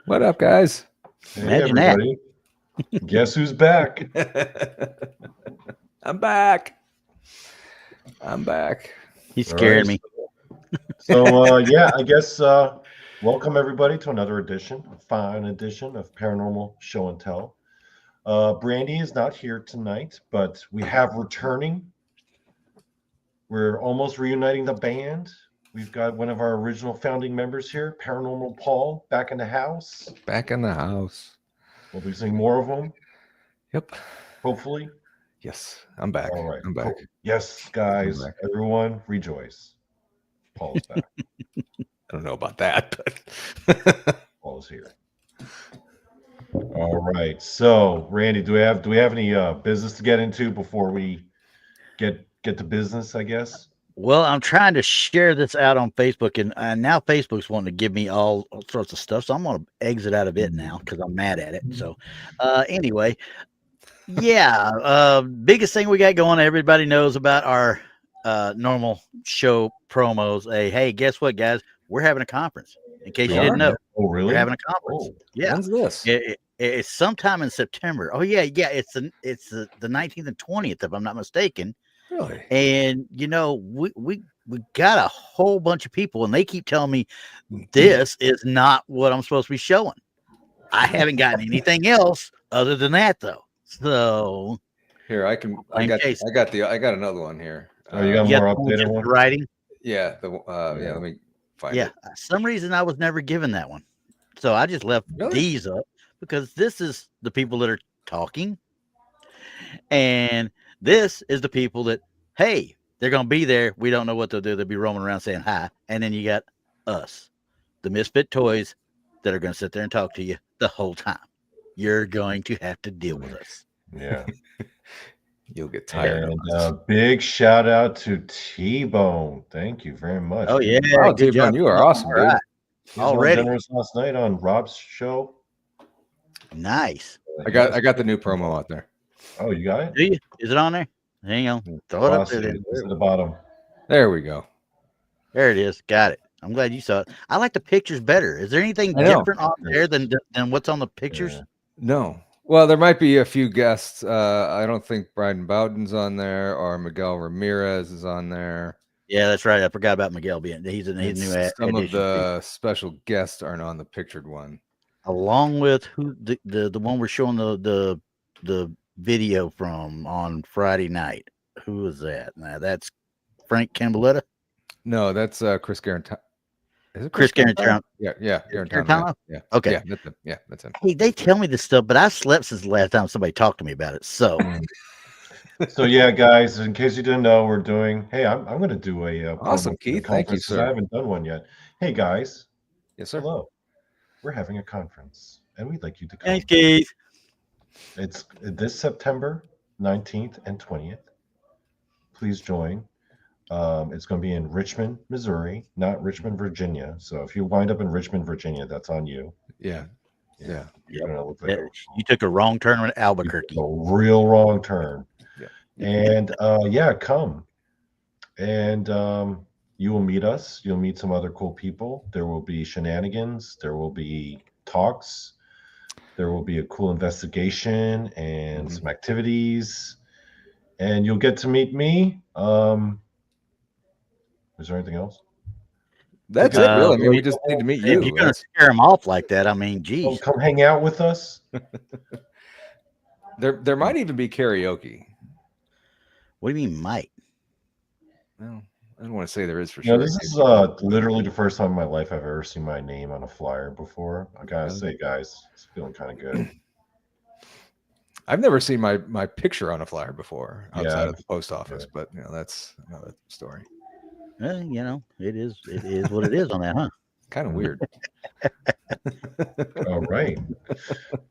What up, guys? Hey, Imagine everybody. Guess who's back? I'm back. He's All scaring right. me. So, yeah, I guess welcome everybody to another edition, a fine edition of Paranormal Show and Tell. Brandi is not here tonight, but we have returning. We're almost reuniting the band. We've got one of our original founding members here, Paranormal Paul, back in the house. Back in the house. We'll be seeing more of them, Yep. hopefully. Yes, I'm back. All right. I'm back. Cool. Yes, guys, I'm back. everyone rejoice. Paul's back. I don't know about that, but Paul's here. All right. So, Randy, do we have any business to get into before we get to business, I guess? Well, I'm trying to share this out on Facebook, and now Facebook's wanting to give me all sorts of stuff, so I'm going to exit out of it now because I'm mad at it. So, anyway, yeah, biggest thing we got going. Everybody knows about our normal show promos. Hey, guess what, guys? We're having a conference. In case you didn't know, Oh, really? we're having a conference. Oh, Yeah, when's this? it's sometime in September. Oh yeah, it's the 19th and 20th, if I'm not mistaken. Really? And you know, we got a whole bunch of people, and they keep telling me this is not what I'm supposed to be showing. I haven't gotten anything else other than that, though. So Here, I got another one here. Oh, you got you more got the updated one? writing. Yeah, let me find it. Some reason I was never given that one, so I just left these up because this is the people that are talking, and this is the people that, hey, they're gonna be there. We don't know what they'll do. They'll be roaming around saying hi, and then you got us, the misfit toys, that are gonna sit there and talk to you the whole time. You're going to have to deal with us. Yeah. You'll get tired. And big shout out to T-Bone. Thank you very much. Oh yeah, wow, T-Bone, you are awesome, dude. Right. He was Already generous last night on Rob's show. Nice. I got the new promo out there. Oh, you got it? Do you? Is it on there? Hang on. Throw it up there. It's at the bottom. There we go. There it is. Got it. I'm glad you saw it. I like the pictures better. Is there anything different on there than what's on the pictures? Yeah. No. Well, there might be a few guests. I don't think Bryden Bowden's on there, or Miguel Ramirez is on there. Yeah, that's right. I forgot about Miguel being. He's a new Some of the special guests aren't on the pictured one. Along with who the one we're showing the video from on Friday night. Who was that? Now that's Frank Camboletta. No, that's Chris Garantano. Is it Chris Garantano? Yeah, Garantano. Yeah. Okay. Yeah, that's him. Hey, they tell me this stuff, but I've slept since the last time somebody talked to me about it. So, So yeah, guys, in case you didn't know, we're doing. Hey, I'm going to do a awesome, Keith. Thank you, sir. I haven't done one yet. Hey, guys. Yes, sir. Hello. We're having a conference, and we'd like you to come. thanks, Keith. It's this September 19th and 20th. Please join. It's going to be in Richmond, Missouri, not Richmond, Virginia. So if you wind up in Richmond, Virginia, that's on you. Yeah. You're gonna look like You took a wrong turn in Albuquerque. a real wrong turn. Yeah. And come. And you will meet us. You'll meet some other cool people. There will be shenanigans. There will be talks. There will be a cool investigation and some activities. And you'll get to meet me. Is there anything else? That's it, really. I mean, we just need to meet you. If you're going to scare them off like that, I mean, geez. Oh, come hang out with us. There might even be karaoke. What do you mean, might? Well, I don't want to say there is for sure. This is literally the first time in my life I've ever seen my name on a flyer before. I gotta say, guys, it's feeling kind of good. I've never seen my picture on a flyer before outside of the post office, but that's another story. Well, it is what it is on that, huh? Kind of weird. All right.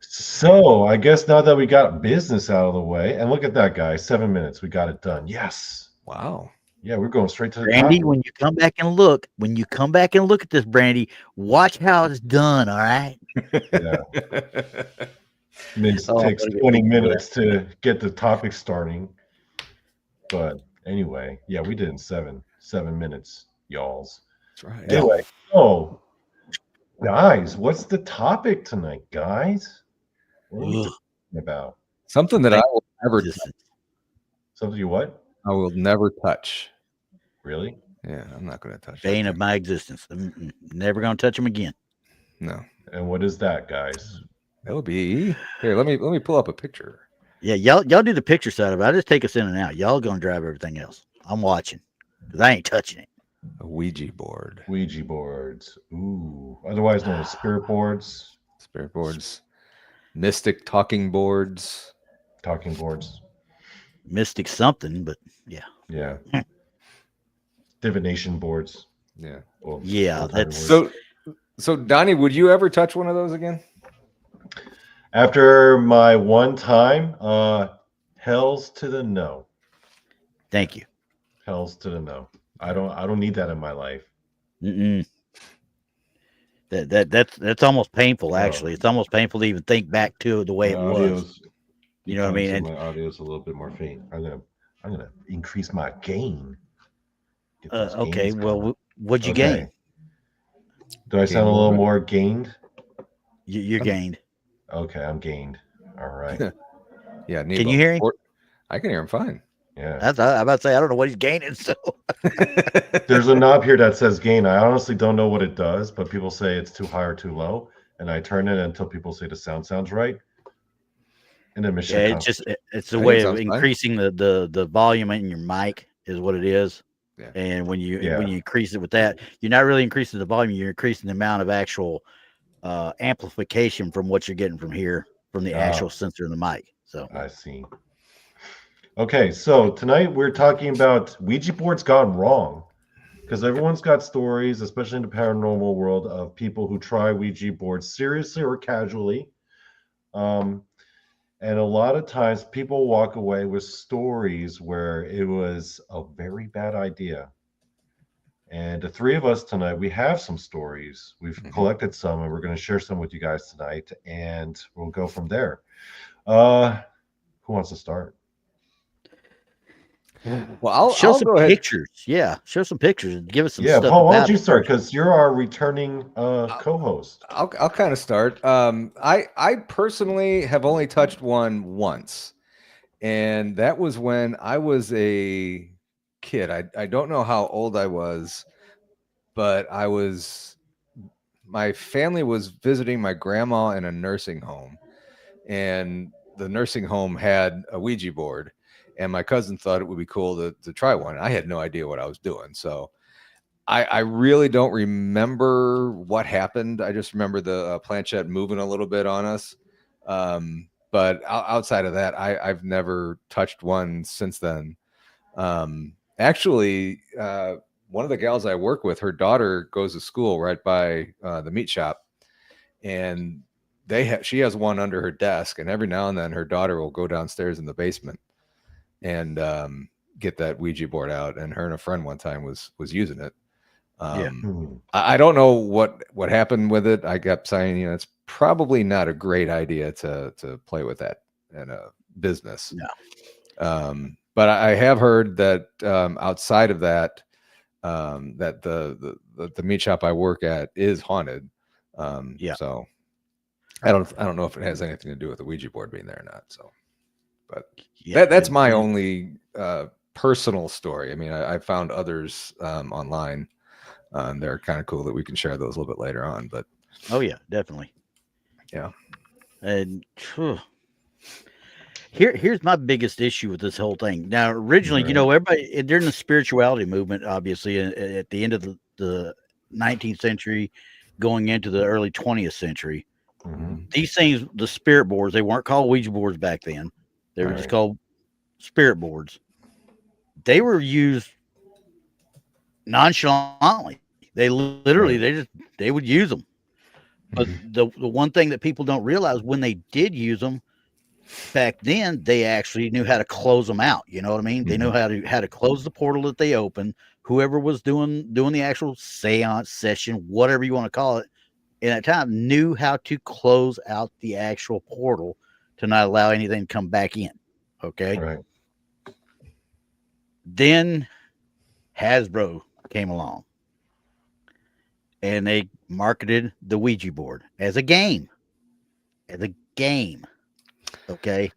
So I guess now that we got business out of the way, and look at that, guys, 7 minutes, we got it done. Yes. Wow. Yeah, we're going straight to the Brandi, top. when you come back and look at this, Brandi, watch how it's done. All right. Yeah. It takes 20 minutes to get the topic starting. But anyway, yeah, we did in seven minutes, y'alls. That's right. Anyway, so Guys, what's the topic tonight, guys? What are we Ugh. talking about? Something that I will never Just- Something you what? I will never touch. Really? Yeah, I'm not going to touch bane that of thing. my existence. Never gonna touch them again. No, And what is that, guys? it'll be here. Let me pull up a picture. Yeah, y'all do the picture side of it. I just take us in and out. Y'all gonna drive everything else. I'm watching because I ain't touching it. A Ouija board, Ouija boards. Ooh. Otherwise known as spirit boards, spirit boards, mystic talking boards. talking boards. Mystic something, but yeah, Yeah. Divination boards. Yeah. Well, Yeah, old timey that's- words. So Donnie, would you ever touch one of those again? After my one time, hells to the no. thank you. Hells to the no. I don't need that in my life. Mm-mm. That's almost painful. Actually, it's almost painful to even think back to the way it was. You know what I mean? And, my audio's a little bit more faint. I'm gonna increase my gain. Get those okay, gains well, going. what'd you Okay. gain? Do I sound a little more gained? You're gained. Okay, I'm gained. All right. Yeah. Can you hear him? I can hear him fine. Yeah. I'm about to say I don't know what he's gaining. So There's a knob here that says gain. I honestly don't know what it does, but people say it's too high or too low, and I turn it until people say the sound sounds right. And then mission yeah, comes. it's a I think way it of sounds fine. increasing the volume in your mic is what it is. Yeah. And when you Yeah. increase it with that, you're not really increasing the volume. You're increasing the amount of actual amplification from what you're getting from here from the actual sensor in the mic. So I see. Okay, so tonight we're talking about Ouija boards gone wrong. Because everyone's got stories, especially in the paranormal world, of people who try Ouija boards seriously or casually. And a lot of times people walk away with stories where it was a very bad idea. And the three of us tonight, we have some stories. We've collected some, and we're going to share some with you guys tonight, and we'll go from there. Who wants to start? Well, I'll show some go ahead. pictures. Yeah, show some pictures and give us some Yeah, stuff. Paul, why about don't you it. start? Because you're our returning co-host. I'll kind of start. I personally have only touched one once, and that was when I was a kid. I don't know how old I was, but my family was visiting my grandma in a nursing home, and the nursing home had a Ouija board, and my cousin thought it would be cool to try one. I had no idea what I was doing, so I really don't remember what happened. I just remember the planchette moving a little bit on us. But outside of that, I've never touched one since then. Actually, one of the gals I work with, her daughter goes to school right by the meat shop, and she has one under her desk, and every now and then her daughter will go downstairs in the basement and get that Ouija board out. And her and a friend one time was using it. I don't know what happened with it. I kept saying, it's probably not a great idea to play with that in a business. No. But I have heard that outside of that, that the meat shop I work at is haunted. So I don't know if it has anything to do with the Ouija board being there or not. So, but that's my only personal story. I mean, I found others online. They're kind of cool that we can share those a little bit later on. But oh yeah, definitely. Yeah. And here's my biggest issue with this whole thing. Now, originally, everybody during the spirituality movement, obviously, at the end of the 19th century, going into the early 20th century, these things, the spirit boards, they weren't called Ouija boards back then. They were just called spirit boards. They were used nonchalantly. They literally, they would use them. But the one thing that people don't realize, when they did use them back then, they actually knew how to close them out. You know what I mean? They knew how to close the portal that they opened. Whoever was doing the actual seance session, whatever you want to call it, in that time knew how to close out the actual portal to not allow anything to come back in. Okay. Right. Then Hasbro came along, and they marketed the Ouija board as a game. Okay.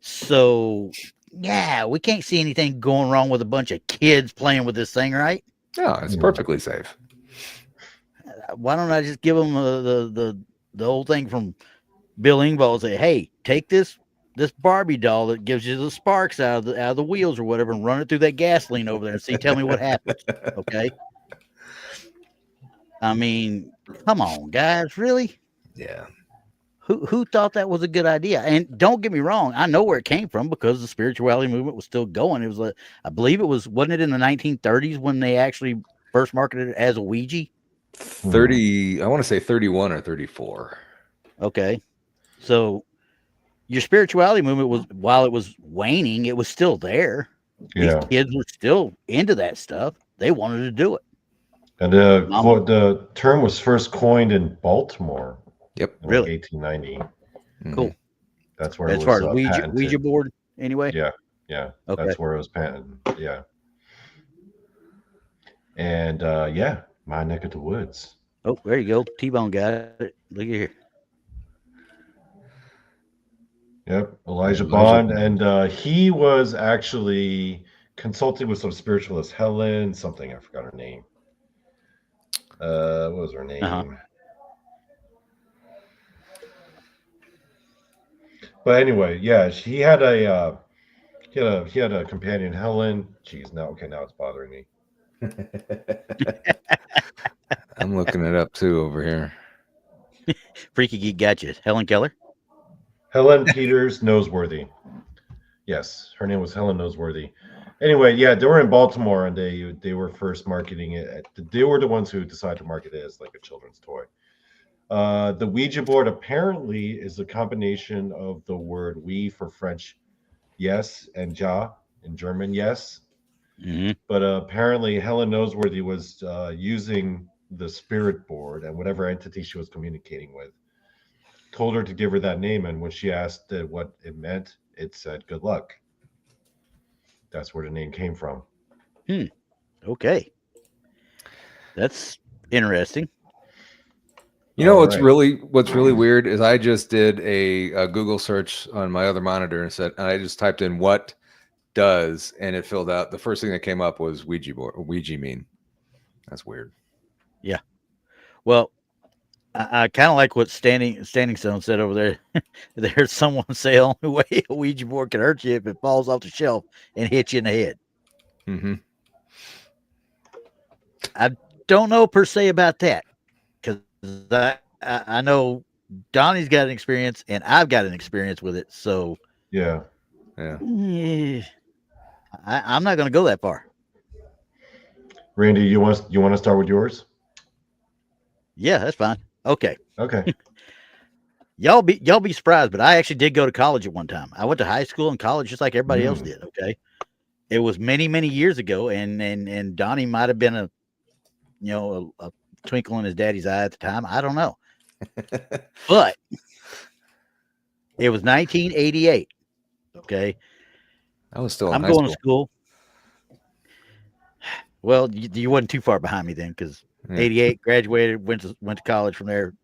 So, yeah, we can't see anything going wrong with a bunch of kids playing with this thing, right? No, it's perfectly safe. Why don't I just give them the old thing from Bill Engvall and say, hey, take this Barbie doll that gives you the sparks out of the wheels or whatever and run it through that gasoline over there and see, tell me what happens. Okay. I mean, come on, guys, really? Yeah. Who thought that was a good idea? And don't get me wrong, I know where it came from because the spirituality movement was still going. It was I believe it was, wasn't it in the 1930s when they actually first marketed it as a Ouija? 30, I want to say 31 or 34. Okay. So your spirituality movement was, while it was waning, it was still there. Yeah. These kids were still into that stuff. They wanted to do it. And the term was first coined in Baltimore. Yep. In Really? 1890. Cool. That's where as it was far as patented. Ouija board, anyway. Yeah. Okay. That's where it was patented. Yeah. And my neck of the woods. Oh, there you go. T-Bone got it. Look at here. Yep, Elijah Bond, and he was actually consulting with some spiritualist, Helen something. I forgot her name. What was her name? But anyway, yeah, he had a companion, Helen. Jeez, now it's bothering me. I'm looking it up too over here. Freaky Geek got you. Helen Keller? Helen Peters Noseworthy. Yes, her name was Helen Noseworthy. Anyway, yeah, they were in Baltimore, and they were first marketing it. They were the ones who decided to market it as like a children's toy. The Ouija board apparently is a combination of the word "oui" for French, yes, and "ja" in German, yes. Mm-hmm. But apparently, Helen Noseworthy was using the spirit board, and whatever entity she was communicating with told her to give her that name. And when she asked what it meant, it said "good luck." That's where the name came from. Okay, that's interesting. You know what's really weird is I just did a Google search on my other monitor and I just typed in what does, and it filled out. The first thing that came up was Ouija board. Ouija mean. That's weird. Yeah. Well, I kind of like what Standing Stone said over there. There's someone say the only way a Ouija board can hurt you if it falls off the shelf and hits you in the head. Mm-hmm. I don't know per se about that, because I know Donnie's got an experience and I've got an experience with it. So yeah. I'm not going to go that far. Randy, you want to start with yours? Yeah, that's fine. Okay. Y'all be surprised, but I actually did go to college at one time. I went to high school and college just like everybody else did. Okay. It was many, many years ago, and Donnie might have been a twinkle in his daddy's eye at the time. I don't know. But it was 1988. Okay. I was still I'm going to school. Well, you wasn't too far behind me then, because 88, graduated, went to college from there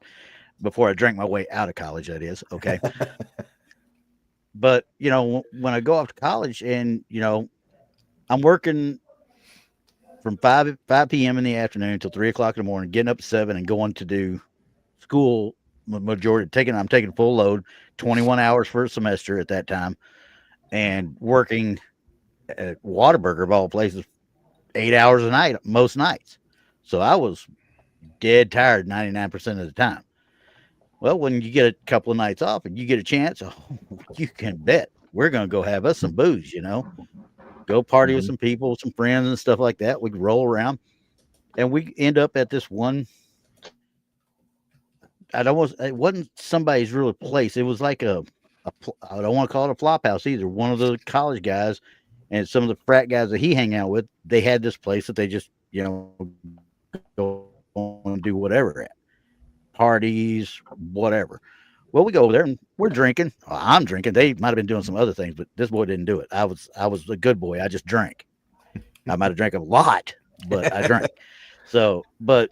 before I drank my way out of college, that is. Okay. But, when I go off to college and, I'm working from 5 p.m. in the afternoon until 3 o'clock in the morning, getting up at 7 and going to do school I'm taking full load, 21 hours for a semester at that time, and working at Whataburger of all places 8 hours a night, most nights. So I was dead tired 99% of the time. Well, when you get a couple of nights off and you get a chance, you can bet we're going to go have us some booze, go party with some people, some friends and stuff like that. We could roll around and we end up at this one. It wasn't somebody's real place. It was like I don't want to call it a flop house either. One of the college guys and some of the frat guys that he hang out with, they had this place that they just, go and do whatever at. Parties, whatever. Well, we go over there and we're drinking. I'm drinking. They might have been doing some other things, but this boy didn't do it. I was a good boy. I just drank. I might have drank a lot, but I drank. So, but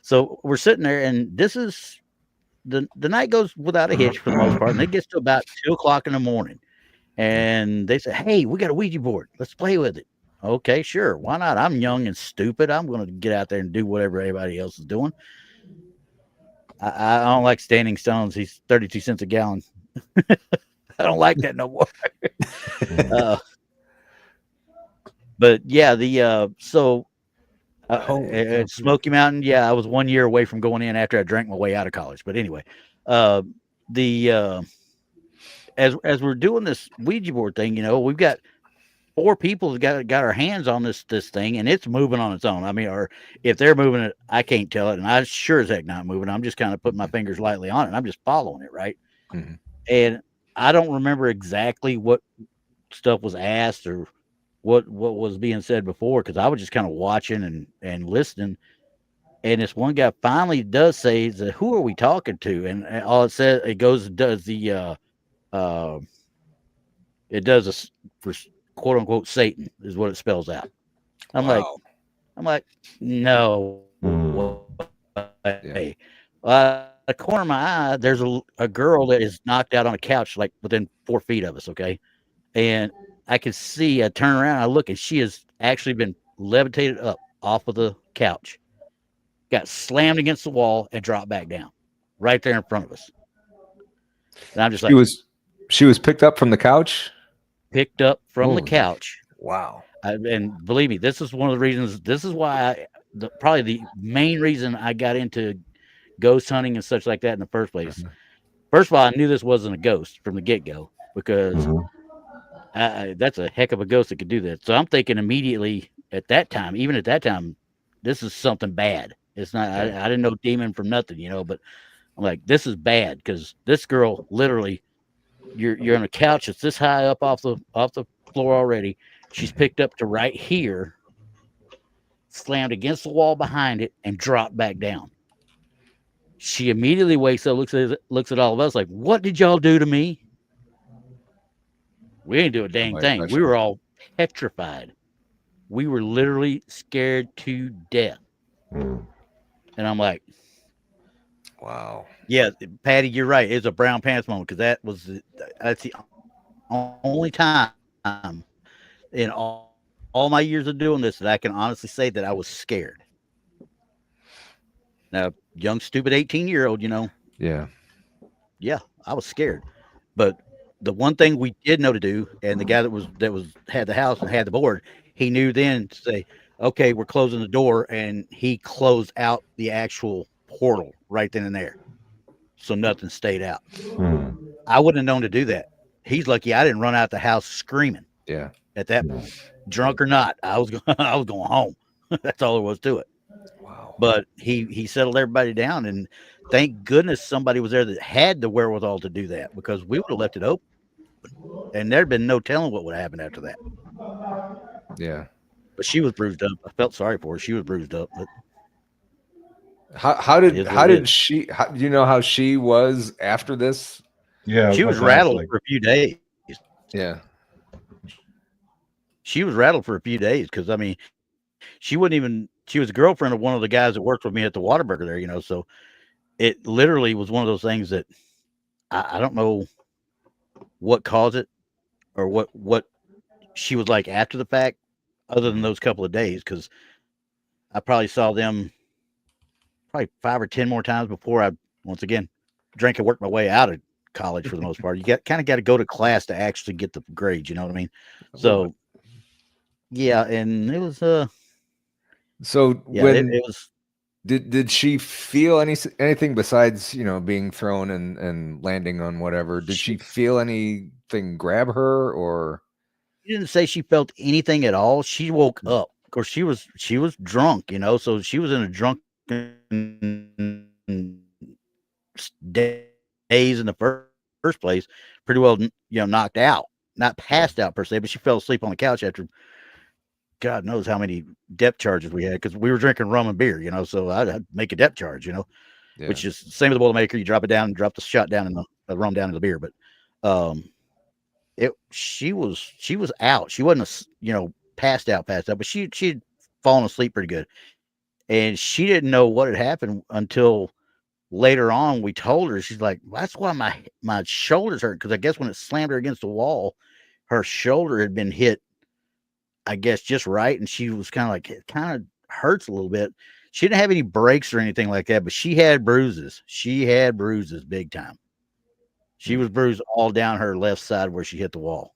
so we're sitting there, and this is the night goes without a hitch for the most part, and it gets to about 2 o'clock in the morning, and they say, "Hey, we got a Ouija board. Let's play with it." Okay, sure, why not? I'm young and stupid. I'm going to get out there and do whatever everybody else is doing. I don't like standing stones. He's 32 cents a gallon. I don't like that no more. But yeah, at Smoky Mountain, yeah, I was 1 year away from going in after I drank my way out of college. But anyway, as we're doing this Ouija board thing, we've got 4 people got our hands on this thing, and it's moving on its own. I mean, or if they're moving it, I can't tell it, and I sure as heck not moving. I'm just kind of putting my fingers lightly on it, and I'm just following it, right? Mm-hmm. And I don't remember exactly what stuff was asked or what was being said before, because I was just kind of watching and listening. And this one guy finally does say, "Who are we talking to?" And all it says, it goes, does the it does a for quote unquote Satan is what it spells out. I'm like, no way. The corner of my eye, there's a girl that is knocked out on a couch, like within 4 feet of us. Okay. And I can see, I turn around, I look, and she has actually been levitated up off of the couch, got slammed against the wall, and dropped back down right there in front of us. And I'm just she was picked up from the couch? Picked up from the couch. Wow. And believe me, this is one of the reasons, this is why probably the main reason I got into ghost hunting and such like that in the first place. Mm-hmm. First of all, I knew this wasn't a ghost from the get-go, because that's a heck of a ghost that could do that. So I'm thinking immediately at that time, this is something bad. It's not, I didn't know demon from nothing, but I'm like, this is bad, because this girl literally, you're on a couch that's this high up off the floor already. She's picked up to right here, slammed against the wall behind it, and dropped back down. She immediately wakes up, looks at all of us like, "What did y'all do to me?" We didn't do a dang thing. We were all petrified. We were literally scared to death. And I'm like, wow. Yeah, Patty, you're right. It's a brown pants moment, because that's the only time in all my years of doing this that I can honestly say that I was scared. Now, young, stupid 18-year-old, Yeah. Yeah, I was scared. But the one thing we did know to do, and the guy that had the house and had the board, he knew then to say, "Okay, we're closing the door," and he closed out the actual portal right then and there, so nothing stayed out. I wouldn't have known to do that. He's lucky I didn't run out the house screaming. Yeah. At that point, drunk or not, I was going home. That's all there was to it. Wow. But he settled everybody down, and thank goodness somebody was there that had the wherewithal to do that, because we would have left it open, and there'd been no telling what would happen after that. Yeah. But she was bruised up. I felt sorry for her. She was bruised up. But how did she? Do you know how she was after this? Yeah, she was rattled for a few days. Yeah, she was rattled for a few days, because I mean, she wouldn't even. She was a girlfriend of one of the guys that worked with me at the Whataburger there, So it literally was one of those things that I don't know what caused it, or what she was like after the fact, other than those couple of days, because I probably saw them probably 5 or 10 more times before I once again drank and worked my way out of college for the most part. You got to go to class to actually get the grades, you know what I mean? So yeah, and it was so yeah, when it was. Did she feel anything besides being thrown and landing on whatever? Did she feel anything grab her, or? She didn't say she felt anything at all. She woke up. Of course, she was drunk, so she was in a drunken daze in the first place, pretty well, knocked out, not passed out per se, but she fell asleep on the couch after God knows how many depth charges we had, because we were drinking rum and beer, so I'd make a depth charge, which is the same as the Boilermaker. You drop it down and drop the shot down in the rum down in the beer. But she was out. She wasn't passed out, but she falling asleep pretty good. And she didn't know what had happened until later on. We told her. She's like, that's why my shoulders hurt, because I guess when it slammed her against the wall, her shoulder had been hit, I guess, just right, and she was kind of like, it kind of hurts a little bit. She didn't have any breaks or anything like that, but she had bruises. She had bruises big time. She was bruised all down her left side where she hit the wall.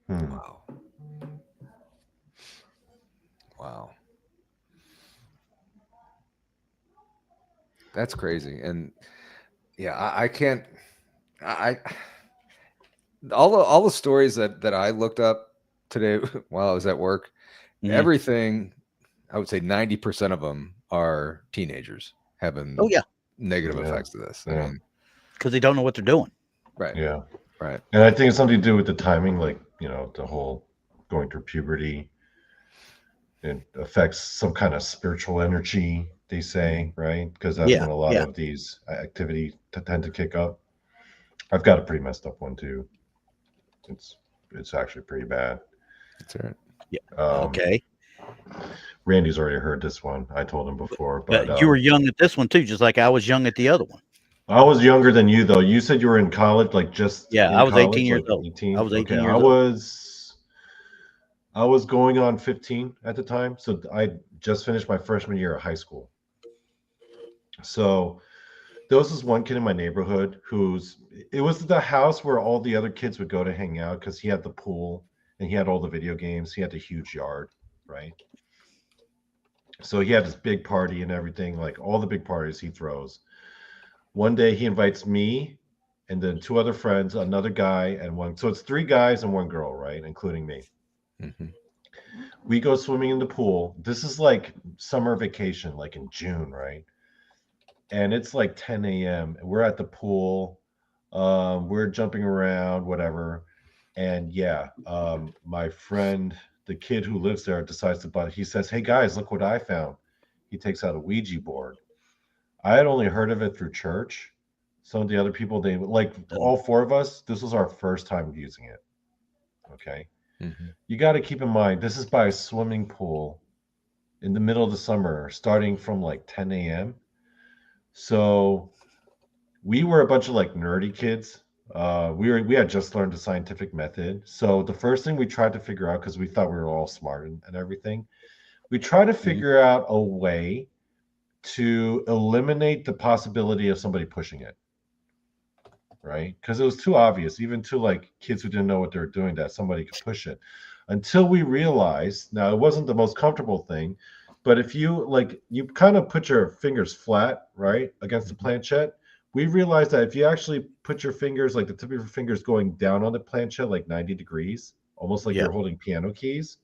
Wow. Wow. That's crazy. And yeah, I can't, all the stories that I looked up today while I was at work, everything, I would say 90% of them are teenagers having negative effects of this. I mean, because they don't know what they're doing. Right. Yeah. Right. And I think it's something to do with the timing, like, the whole going through puberty. It affects some kind of spiritual energy, they say, right? Because that's when a lot of these activity tend to kick up. I've got a pretty messed up one too. It's actually pretty bad. That's right. Yeah. Okay. Randy's already heard this one. I told him before, but you were young at this one too, just like I was young at the other one. I was younger than you, though. You said you were in college, like just I was college, 18 years like old. 18? I was 18 okay, years old. I was going on 15 at the time, so I just finished my freshman year of high school. So there was this one kid in my neighborhood it was the house where all the other kids would go to hang out, because he had the pool and he had all the video games. He had the huge yard, right? So he had this big party and everything, like all the big parties he throws. One day he invites me and then two other friends, another guy and one. So it's 3 guys and 1 girl, right? Including me. Mm-hmm. We go swimming in the pool. This is like summer vacation, like in June, right? And it's like 10 a.m. We're at the pool. We're jumping around, whatever. And my friend, the kid who lives there, decides he says, hey guys, look what I found. He takes out a Ouija board. I had only heard of it through church. Some of the other people, all 4 of us, this was our first time using it. Okay. Mm-hmm. You got to keep in mind, this is by a swimming pool in the middle of the summer, starting from like 10 a.m. So we were a bunch of like nerdy kids. We had just learned the scientific method. So the first thing we tried to figure out, because we thought we were all smart and everything, we tried to figure out a way to eliminate the possibility of somebody pushing it, right? Because it was too obvious, even to like kids who didn't know what they were doing, that somebody could push it. Until we realized, now it wasn't the most comfortable thing, but if you kind of put your fingers flat, right, against the planchette, we realized that if you actually put your fingers, like the tip of your fingers going down on the planchette, like 90 degrees, almost like you're holding piano keys.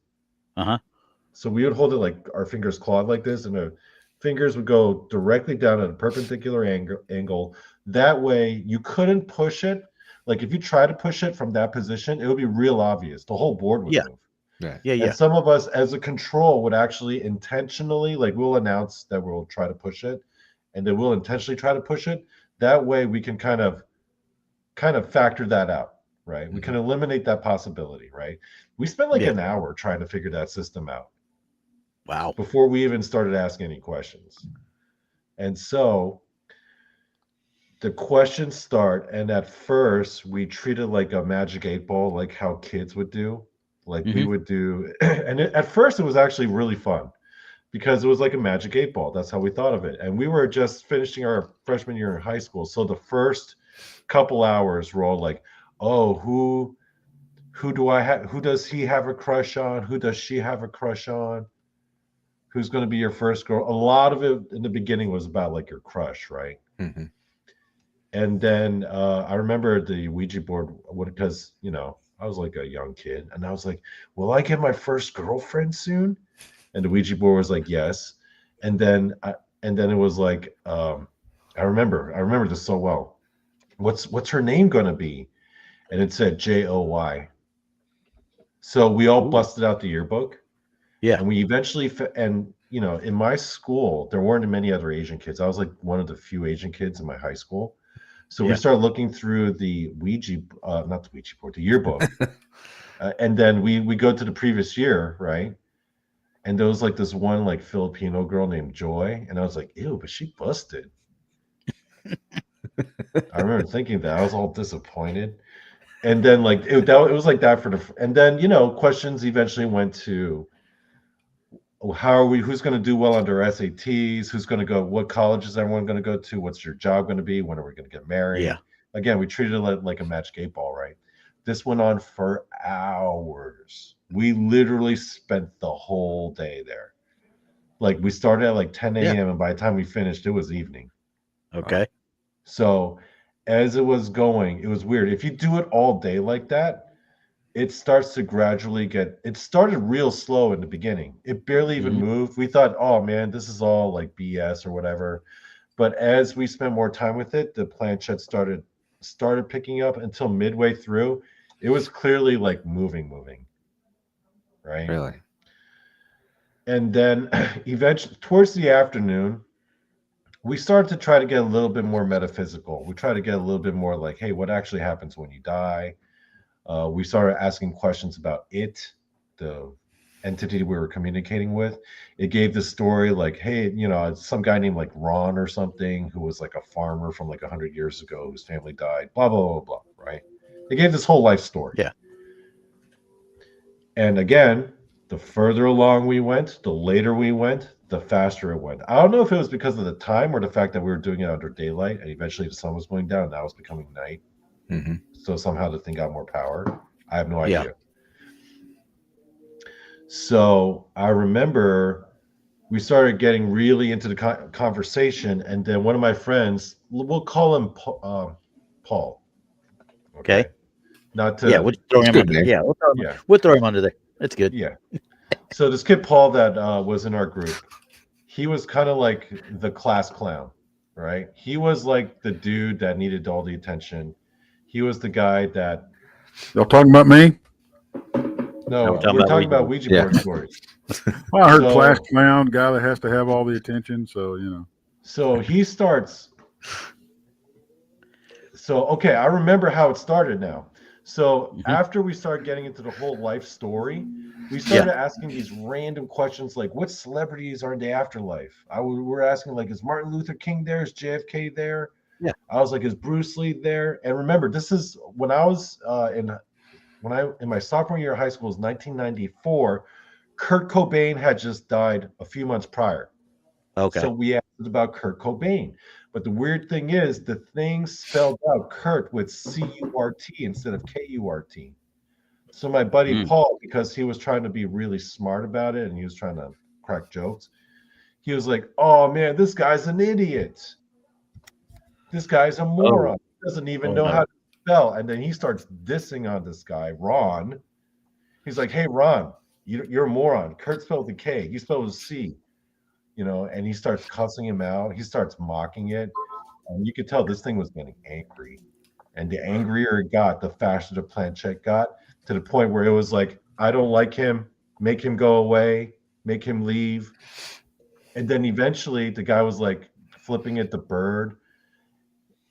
So we would hold it like our fingers clawed like this, and the fingers would go directly down at a perpendicular angle. That way you couldn't push it. Like if you try to push it from that position, it would be real obvious. The whole board would move. And some of us as a control would actually intentionally, like we'll announce that we'll try to push it, and then we'll intentionally try to push it. That way we can kind of factor that out, right? Mm-hmm. We can eliminate that possibility, right? We spent like an hour trying to figure that system out. Wow. Before we even started asking any questions. And so the questions start, and at first we treat it like a magic 8-ball, like how kids would do. Like we would do, and at first it was actually really fun because it was like a magic 8-ball. That's how we thought of it. And we were just finishing our freshman year in high school. So the first couple hours were all like, oh, who do I have? Who does he have a crush on? Who does she have a crush on? Who's going to be your first girl? A lot of it in the beginning was about like your crush, right? Mm-hmm. And then I remember the Ouija board, because, I was like a young kid, and I was like, will I get my first girlfriend soon? And the Ouija board was like, yes. And then it was like, I remember this so well. What's her name going to be? And it said Joy. So we all busted out the yearbook. Yeah. And we eventually, in my school, there weren't many other Asian kids. I was like one of the few Asian kids in my high school. So we started looking through the not the Ouija board, the yearbook. And then we go to the previous year, right? And there was like this one like Filipino girl named Joy, and I was like, ew, but she busted. I remember thinking that. I was all disappointed. And then like it was like that for the, and then questions eventually went to, how are we, who's going to do well under SATs, who's going to go, what college is everyone going to go to, what's your job going to be, when are we going to get married? Yeah. Again, we treated it like a match gate ball, right? This went on for hours. We literally spent the whole day there. Like we started at like 10 a.m. and by the time we finished, it was evening. Okay. So as it was going, it was weird. If you do it all day like that, it starts to gradually it started real slow in the beginning. It barely even moved. We thought, oh man, this is all like BS or whatever. But as we spent more time with it, the planchette started picking up until midway through. It was clearly like moving, right? Really? And then eventually, towards the afternoon, we started to try to get a little bit more metaphysical. We tried to get a little bit more like, hey, what actually happens when you die? We started asking questions about it, the entity we were communicating with. It gave the story like, hey, some guy named like Ron or something who was like a farmer from like 100 years ago whose family died, blah, blah, blah, blah, right? It gave this whole life story. Yeah. And again, the further along we went, the later we went, the faster it went. I don't know if it was because of the time or the fact that we were doing it under daylight and eventually the sun was going down. Now it's becoming night. So somehow the thing got more power. I have no idea. Yeah. So I remember we started getting really into the conversation, and then one of my friends, we'll call him Paul. Okay. Not to. Yeah, we'll throw him under. Yeah, we'll throw him under there. It's good. Yeah. So this kid Paul that was in our group, he was kind of like the class clown, right? He was like the dude that needed all the attention. He was the guy that. Y'all talking about me? No, we're talking about Ouija board stories. Well, I heard class clown, guy that has to have all the attention. So, So he starts. So, okay, I remember how it started now. So after we started getting into the whole life story, we started asking these random questions like, what celebrities are in the afterlife? We were asking like, is Martin Luther King there? Is JFK there? Yeah. I was like, is Bruce Lee there? And remember, this is when I was in my sophomore year of high school, was 1994. Kurt Cobain had just died a few months prior. Okay. So we asked about Kurt Cobain. But the weird thing is the thing spelled out Kurt with C-U-R-T instead of K-U-R-T. So my buddy Paul, because he was trying to be really smart about it and he was trying to crack jokes, he was like, oh man, this guy's an idiot. This guy's a moron. He doesn't even know how to spell. And then he starts dissing on this guy, Ron. He's like, hey, Ron, you're a moron. Kurt spelled the K. He spelled a C. And he starts cussing him out. He starts mocking it. And you could tell this thing was getting angry. And the angrier it got, the faster the planchette got, to the point where it was like, I don't like him. Make him go away. Make him leave. And then eventually the guy was like flipping at the bird,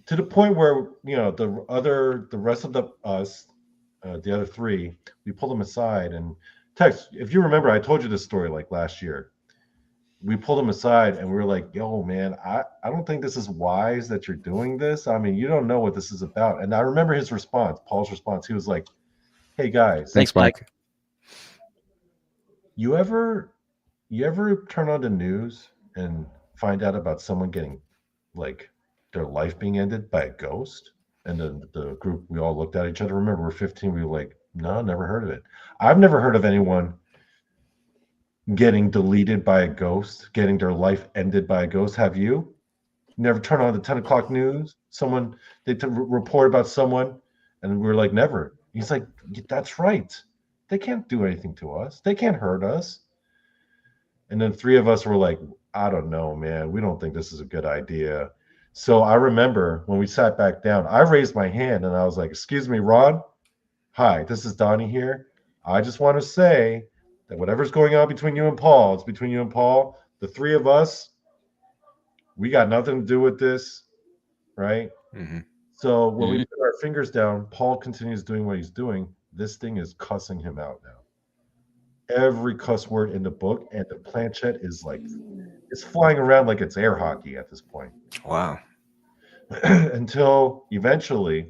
to the point where, the rest of the other three, we pulled them aside. And Tex, if you remember, I told you this story like last year. We pulled him aside and we were like, yo, man, I don't think this is wise that you're doing this. I mean, you don't know what this is about. And I remember his response, Paul's response. He was like, hey, guys. Thanks, Mike. You ever turn on the news and find out about someone getting, like, their life being ended by a ghost? And then the group, we all looked at each other. Remember, we're 15. We were like, no, never heard of it. I've never heard of anyone getting deleted by a ghost, getting their life ended by a ghost. Have you? Never turn on the 10 o'clock news? They report about someone, and we're like, never. He's like, that's right. They can't do anything to us. They can't hurt us. And then three of us were like, I don't know, man. We don't think this is a good idea. So I remember when we sat back down, I raised my hand and I was like, excuse me, Ron. Hi, this is Donnie here. I just want to say that whatever's going on between you and Paul, it's between you and Paul. The three of us, we got nothing to do with this, right? So when we put our fingers down, Paul continues doing what he's doing. This thing is cussing him out now. every cuss word in the book, and the planchette is like it's flying around like it's air hockey at this point. Wow. Until eventually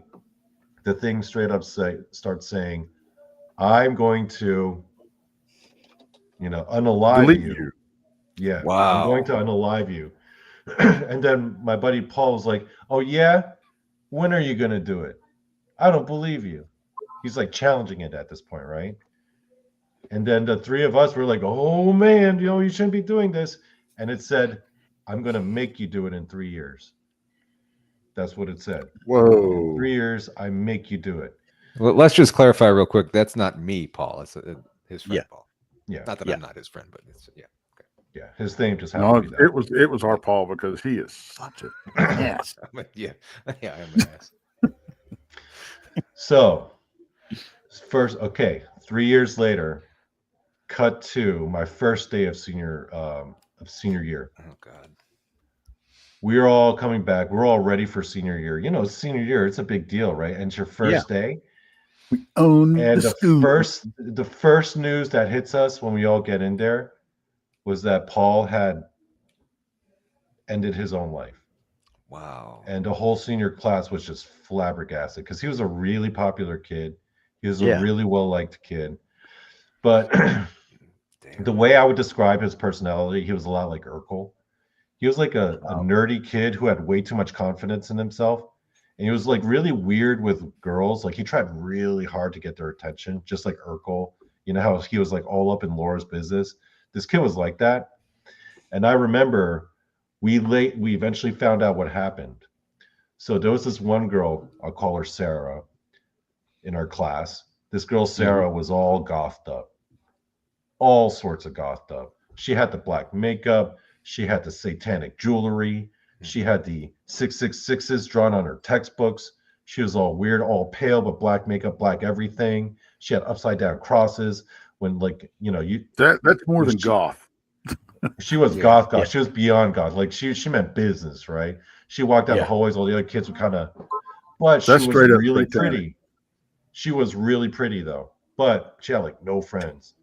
the thing straight up starts saying, I'm going to, unalive Delete you. you. Yeah. Wow. I'm going to unalive you. And then my buddy Paul was like, oh, yeah? When are you going to do it? I don't believe you. He's like challenging it at this point, right? And then the three of us were like, oh, man, you shouldn't be doing this. And it said, I'm going to make you do it in 3 years. That's what it said. Whoa. In 3 years, I make you do it. Well, let's just clarify real quick. That's not me, Paul. It's his friend, Yeah. Paul. Yeah. Not that I'm not his friend, but it's yeah. Yeah. His name just No, happened to be that. it was our Paul because he is such a ass. Yeah, I'm an ass. So, 3 years later, cut to my first day of senior year. Oh God. We're all coming back. We're all ready for senior year. Senior year, it's a big deal, right? And it's your first day. We own And the school. the first news that hits us when we all get in there was that Paul had ended his own life. Wow. And the whole senior class was just flabbergasted because he was a really popular kid. He was a really well-liked kid. But the way I would describe his personality, he was a lot like Urkel. He was like a nerdy kid who had way too much confidence in himself. And he was like really weird with girls. Like he tried really hard to get their attention, just like Urkel. You know how he was like all up in Laura's business? This kid was like that. And I remember we eventually found out what happened. So there was this one girl, I'll call her Sarah, in our class. This girl, Sarah, was all gothed up. All sorts of gothed up. She had the black makeup. She had the satanic jewelry. She had the 666s drawn on her textbooks. She was all weird, all pale, but black makeup, black everything. She had upside down crosses. When that's more than goth. She was goth. Yeah. She was beyond goth. Like she meant business, right? She walked down the hallways. All the other kids would kind of, but she was really pretty. She was really pretty though, but she had like no friends.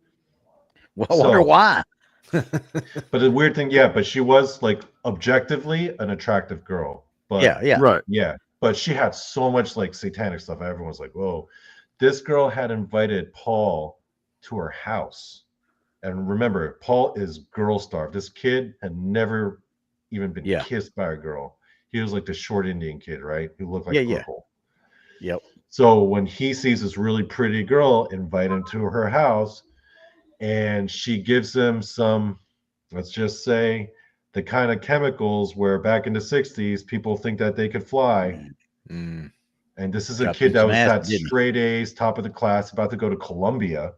Well, I wonder why. But the weird thing, but she was like objectively an attractive girl. But right. But she had so much like satanic stuff. Everyone was like, whoa. This girl had invited Paul to her house. And remember, Paul is girl starved. This kid had never even been kissed by a girl. He was like the short Indian kid, right? Who looked like purple. Yep. So when he sees this really pretty girl, invite him to her house, and she gives him some, let's just say, the kind of chemicals where back in the 60s, people think that they could fly. Mm. And this is a kid that had straight A's, top of the class, about to go to Columbia.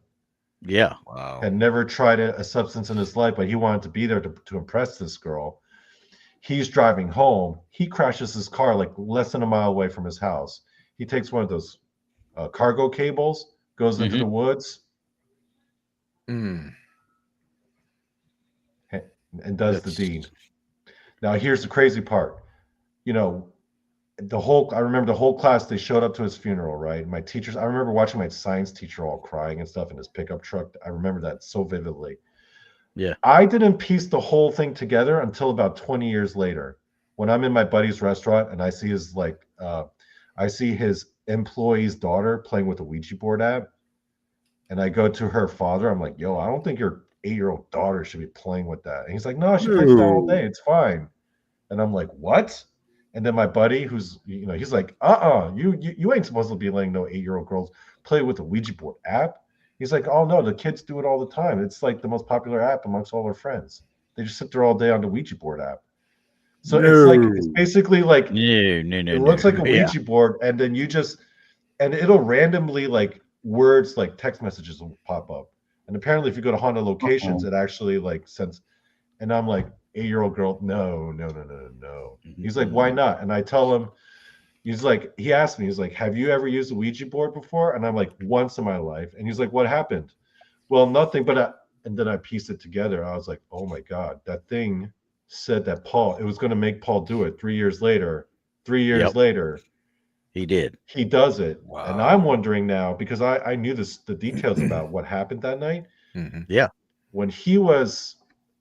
Yeah. Wow. Had never tried a substance in his life, but he wanted to be there to impress this girl. He's driving home. He crashes his car like less than a mile away from his house. He takes one of those cargo cables, goes into the woods, and does the deed. Now, here's the crazy part. I remember the whole class, they showed up to his funeral, right? My teachers, I remember watching my science teacher all crying and stuff in his pickup truck. I remember that so vividly. Yeah. I didn't piece the whole thing together until about 20 years later, when I'm in my buddy's restaurant and I see his employee's daughter playing with a Ouija board app. And I go to her father. I'm like, yo, I don't think your 8-year-old daughter should be playing with that. And he's like, no, she plays that all day. It's fine. And I'm like, what? And then my buddy, who's, he's like, you ain't supposed to be letting no 8-year-old girls play with a Ouija board app. He's like, oh no, the kids do it all the time. It's like the most popular app amongst all their friends. They just sit there all day on the Ouija board app. So it's basically like, it looks like a Ouija board, and then and it'll randomly like words like text messages will pop up. And apparently if you go to haunted locations, it actually like sends, and I'm like, 8-year-old girl, no. He's like, why not? And I tell him, he asked me, he's like, have you ever used a Ouija board before? And I'm like, once in my life. And he's like, what happened? Well, nothing, and then I pieced it together. I was like, oh my God, that thing said that it was going to make Paul do it 3 years later. 3 years later, he did. He does it. Wow. And I'm wondering now, because I knew the details about what happened that night. When he was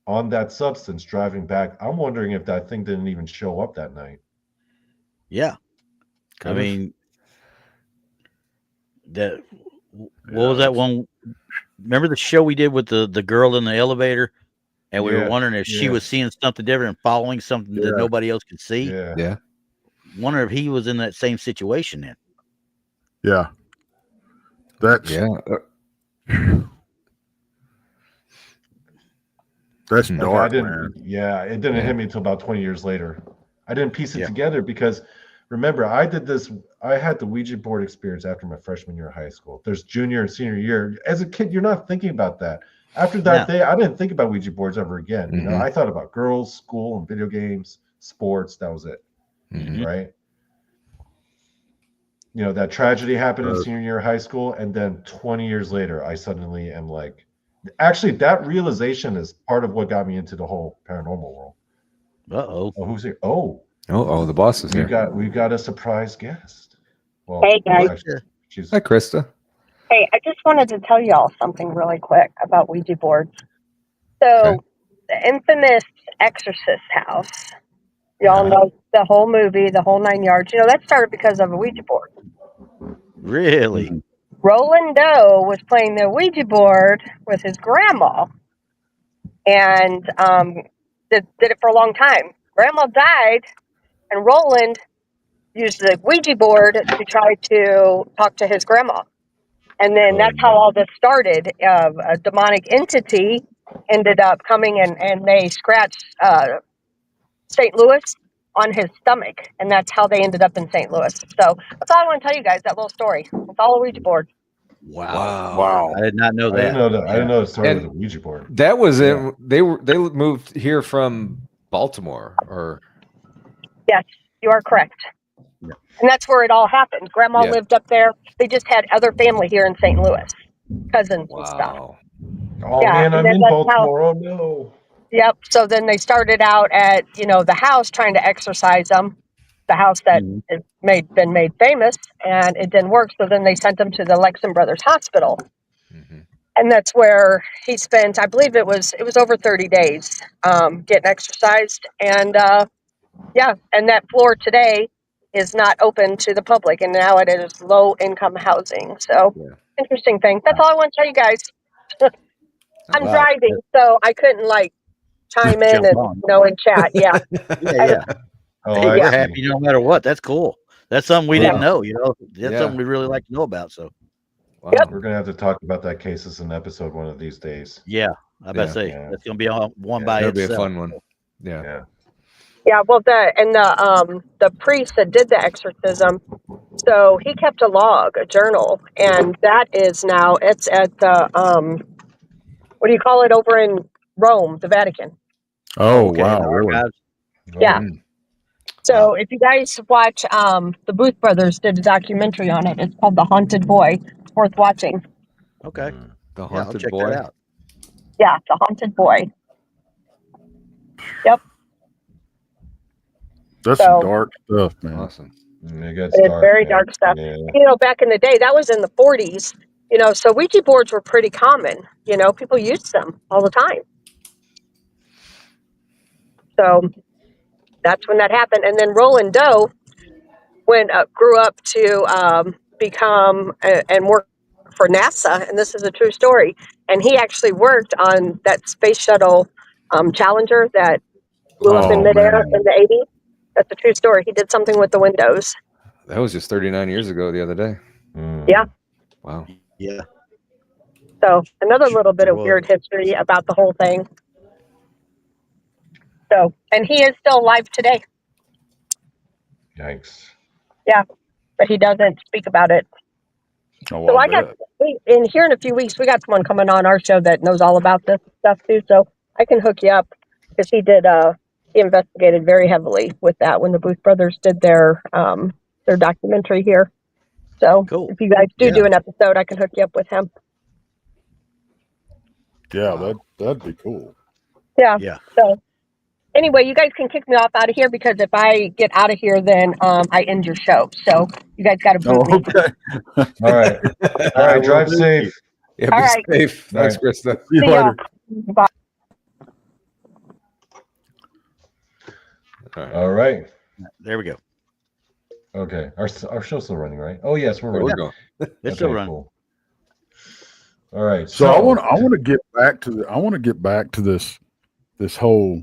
on that substance driving back, I'm wondering if that thing didn't even show up that night. Yeah. Could've. I mean, what was that one? Remember the show we did with the girl in the elevator? And we were wondering if she was seeing something different and following something that nobody else could see. Yeah. Wonder if he was in that same situation then. Yeah. That's dark, man. Yeah, it didn't hit me until about 20 years later. I didn't piece it together because remember, I had the Ouija board experience after my freshman year of high school. There's junior and senior year. As a kid, you're not thinking about that. After that day, I didn't think about Ouija boards ever again. You know, I thought about girls, school, and video games, sports. That was it. Right? You know, that tragedy happened in senior year of high school, and then 20 years later, I suddenly am like, actually, that realization is part of what got me into the whole paranormal world. Oh, who's here? The boss is here. We've got a surprise guest. Well, hey guys. Hi, Krista. Hey, I just wanted to tell y'all something really quick about Ouija boards. So, the infamous Exorcist house, y'all know the whole movie, the whole 9 yards. You know, that started because of a Ouija board. really? Roland Doe was playing the Ouija board with his grandma and did it for a long time. Grandma died, and Roland used the Ouija board to try to talk to his grandma. And then that's how all this started. A demonic entity ended up coming and they scratched St. Louis on his stomach. And that's how they ended up in St. Louis. So that's all I want to tell you guys, that little story. It's all a Ouija board. Wow. I did not know that. I didn't know it started with a Ouija board. That was it. They moved here from Baltimore, or yes, you are correct. Yeah. And that's where it all happened. Grandma lived up there. They just had other family here in St. Louis, cousins and stuff. Oh man, I'm in Baltimore. Oh no. Yep. So then they started out at the house trying to exorcise them. The house that has been made famous, and it didn't work. So then they sent him to the Lexan Brothers Hospital, and that's where he spent. I believe it was over 30 days getting exercised, and and that floor today is not open to the public, and now it is low income housing. So interesting thing. That's all I want to tell you guys. I'm driving, so I couldn't chime in and chat. Yeah. We're happy no matter what. That's cool. That's something we didn't know. That's something we really like to know about. So, we're gonna have to talk about that case as an episode one of these days. Yeah, I bet say that's gonna be one by itself. That'll be a fun one. Yeah. Well, the priest that did the exorcism, so he kept a log, a journal, and that is now it's at the what do you call it over in Rome, the Vatican. Oh, wow! Really? Yeah. So if you guys watch, the Booth Brothers did a documentary on it. It's called The Haunted Boy. It's worth watching. Okay. The Haunted check Boy. That out. Yeah, The Haunted Boy. Yep. That's some dark stuff, man. Awesome. It's very dark stuff. Yeah. Back in the day, that was in the 40s. So Ouija boards were pretty common. People used them all the time. So that's when that happened. And then Roland Doe grew up to become and work for NASA. And this is a true story. And he actually worked on that space shuttle Challenger that blew up in midair in the 80s. That's a true story. He did something with the windows. That was just 39 years ago the other day. Yeah. Wow. Yeah. So another little bit of weird history about the whole thing. So, and he is still alive today. Yikes. Yeah, but he doesn't speak about it. Oh, so in here in a few weeks, we got someone coming on our show that knows all about this stuff too. So I can hook you up because he did. He investigated very heavily with that when the Booth Brothers did their documentary here. So if you guys do an episode, I can hook you up with him. Yeah, that'd be cool. Yeah. So anyway, you guys can kick me off out of here because if I get out of here, then I end your show. So you guys got to boot me. Okay. All right. Drive safe. Yeah, All be right. safe. Thanks, All Krista. See you See y'all. later. Bye. All right. There we go. Okay. Our show's still running, right? Oh yes, we're There running. we go. It's still Okay, running. cool. All right. So I want to get back to this whole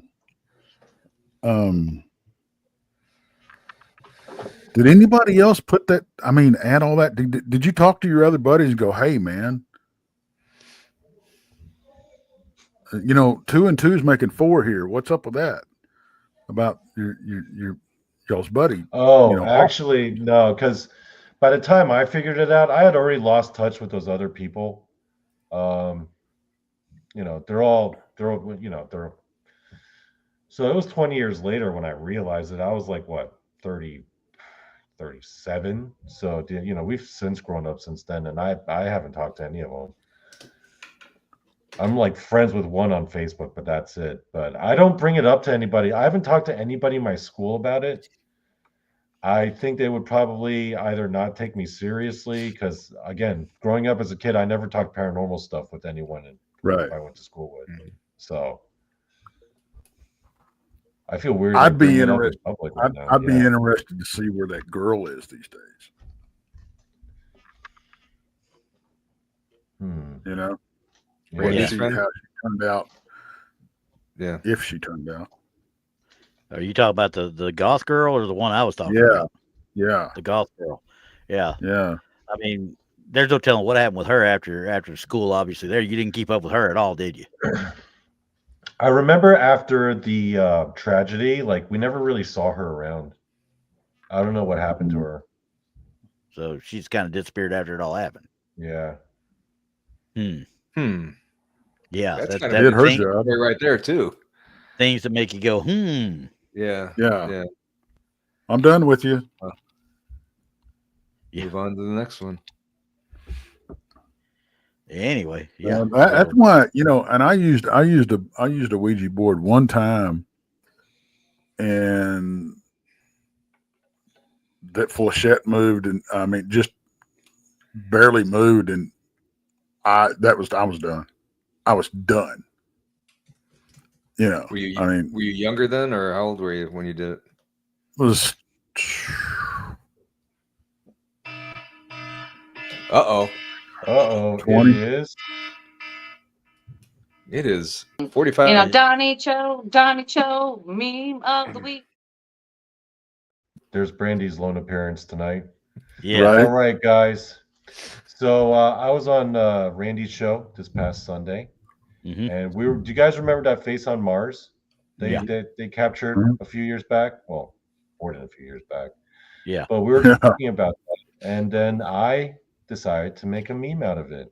did anybody else put that, add all that? Did you talk to your other buddies and go, hey man, 2 and 2 is making 4 here. What's up with that? About your y'all's buddy. Oh, actually, no, because by the time I figured it out, I had already lost touch with those other people. They're all. So it was 20 years later when I realized it. I was like, what, 30, 37? So, we've since grown up since then, and I haven't talked to any of them. I'm like friends with one on Facebook, but that's it. But I don't bring it up to anybody. I haven't talked to anybody in my school about it. I think they would probably either not take me seriously because, again, growing up as a kid, I never talked paranormal stuff with anyone I went to school with. So I feel weird. I'd be bringing it up in interested. public right now. I'd be interested to see where that girl is these days. Yeah. See how she turned out. Yeah. If she turned out. Are you talking about the goth girl or the one I was talking about? Yeah. The goth girl. Yeah. Yeah. I mean, there's no telling what happened with her after school. Obviously, there you didn't keep up with her at all, did you? I remember after the tragedy, like we never really saw her around. I don't know what happened to her. So she's kind of disappeared after it all happened. Yeah. Yeah, That's kind did of her thing job right there too. Things that make you go, Yeah. Yeah. I'm done with you. Move on to the next one. Anyway, yeah. That's why, and I used a Ouija board one time, and that flechette moved, and just barely moved, and I was done. I was done. Were you younger then, or how old were you when you did it? Was Uh-oh. 20. It is 45. Donnie Cho, meme of the week. There's Brandy's lone appearance tonight. Yeah. Right. All right, guys. So I was on Randy's show this past Sunday, and do you guys remember that face on Mars? They captured a few years back. Well, more than a few years back. Yeah. But we were talking about that, and then I decided to make a meme out of it.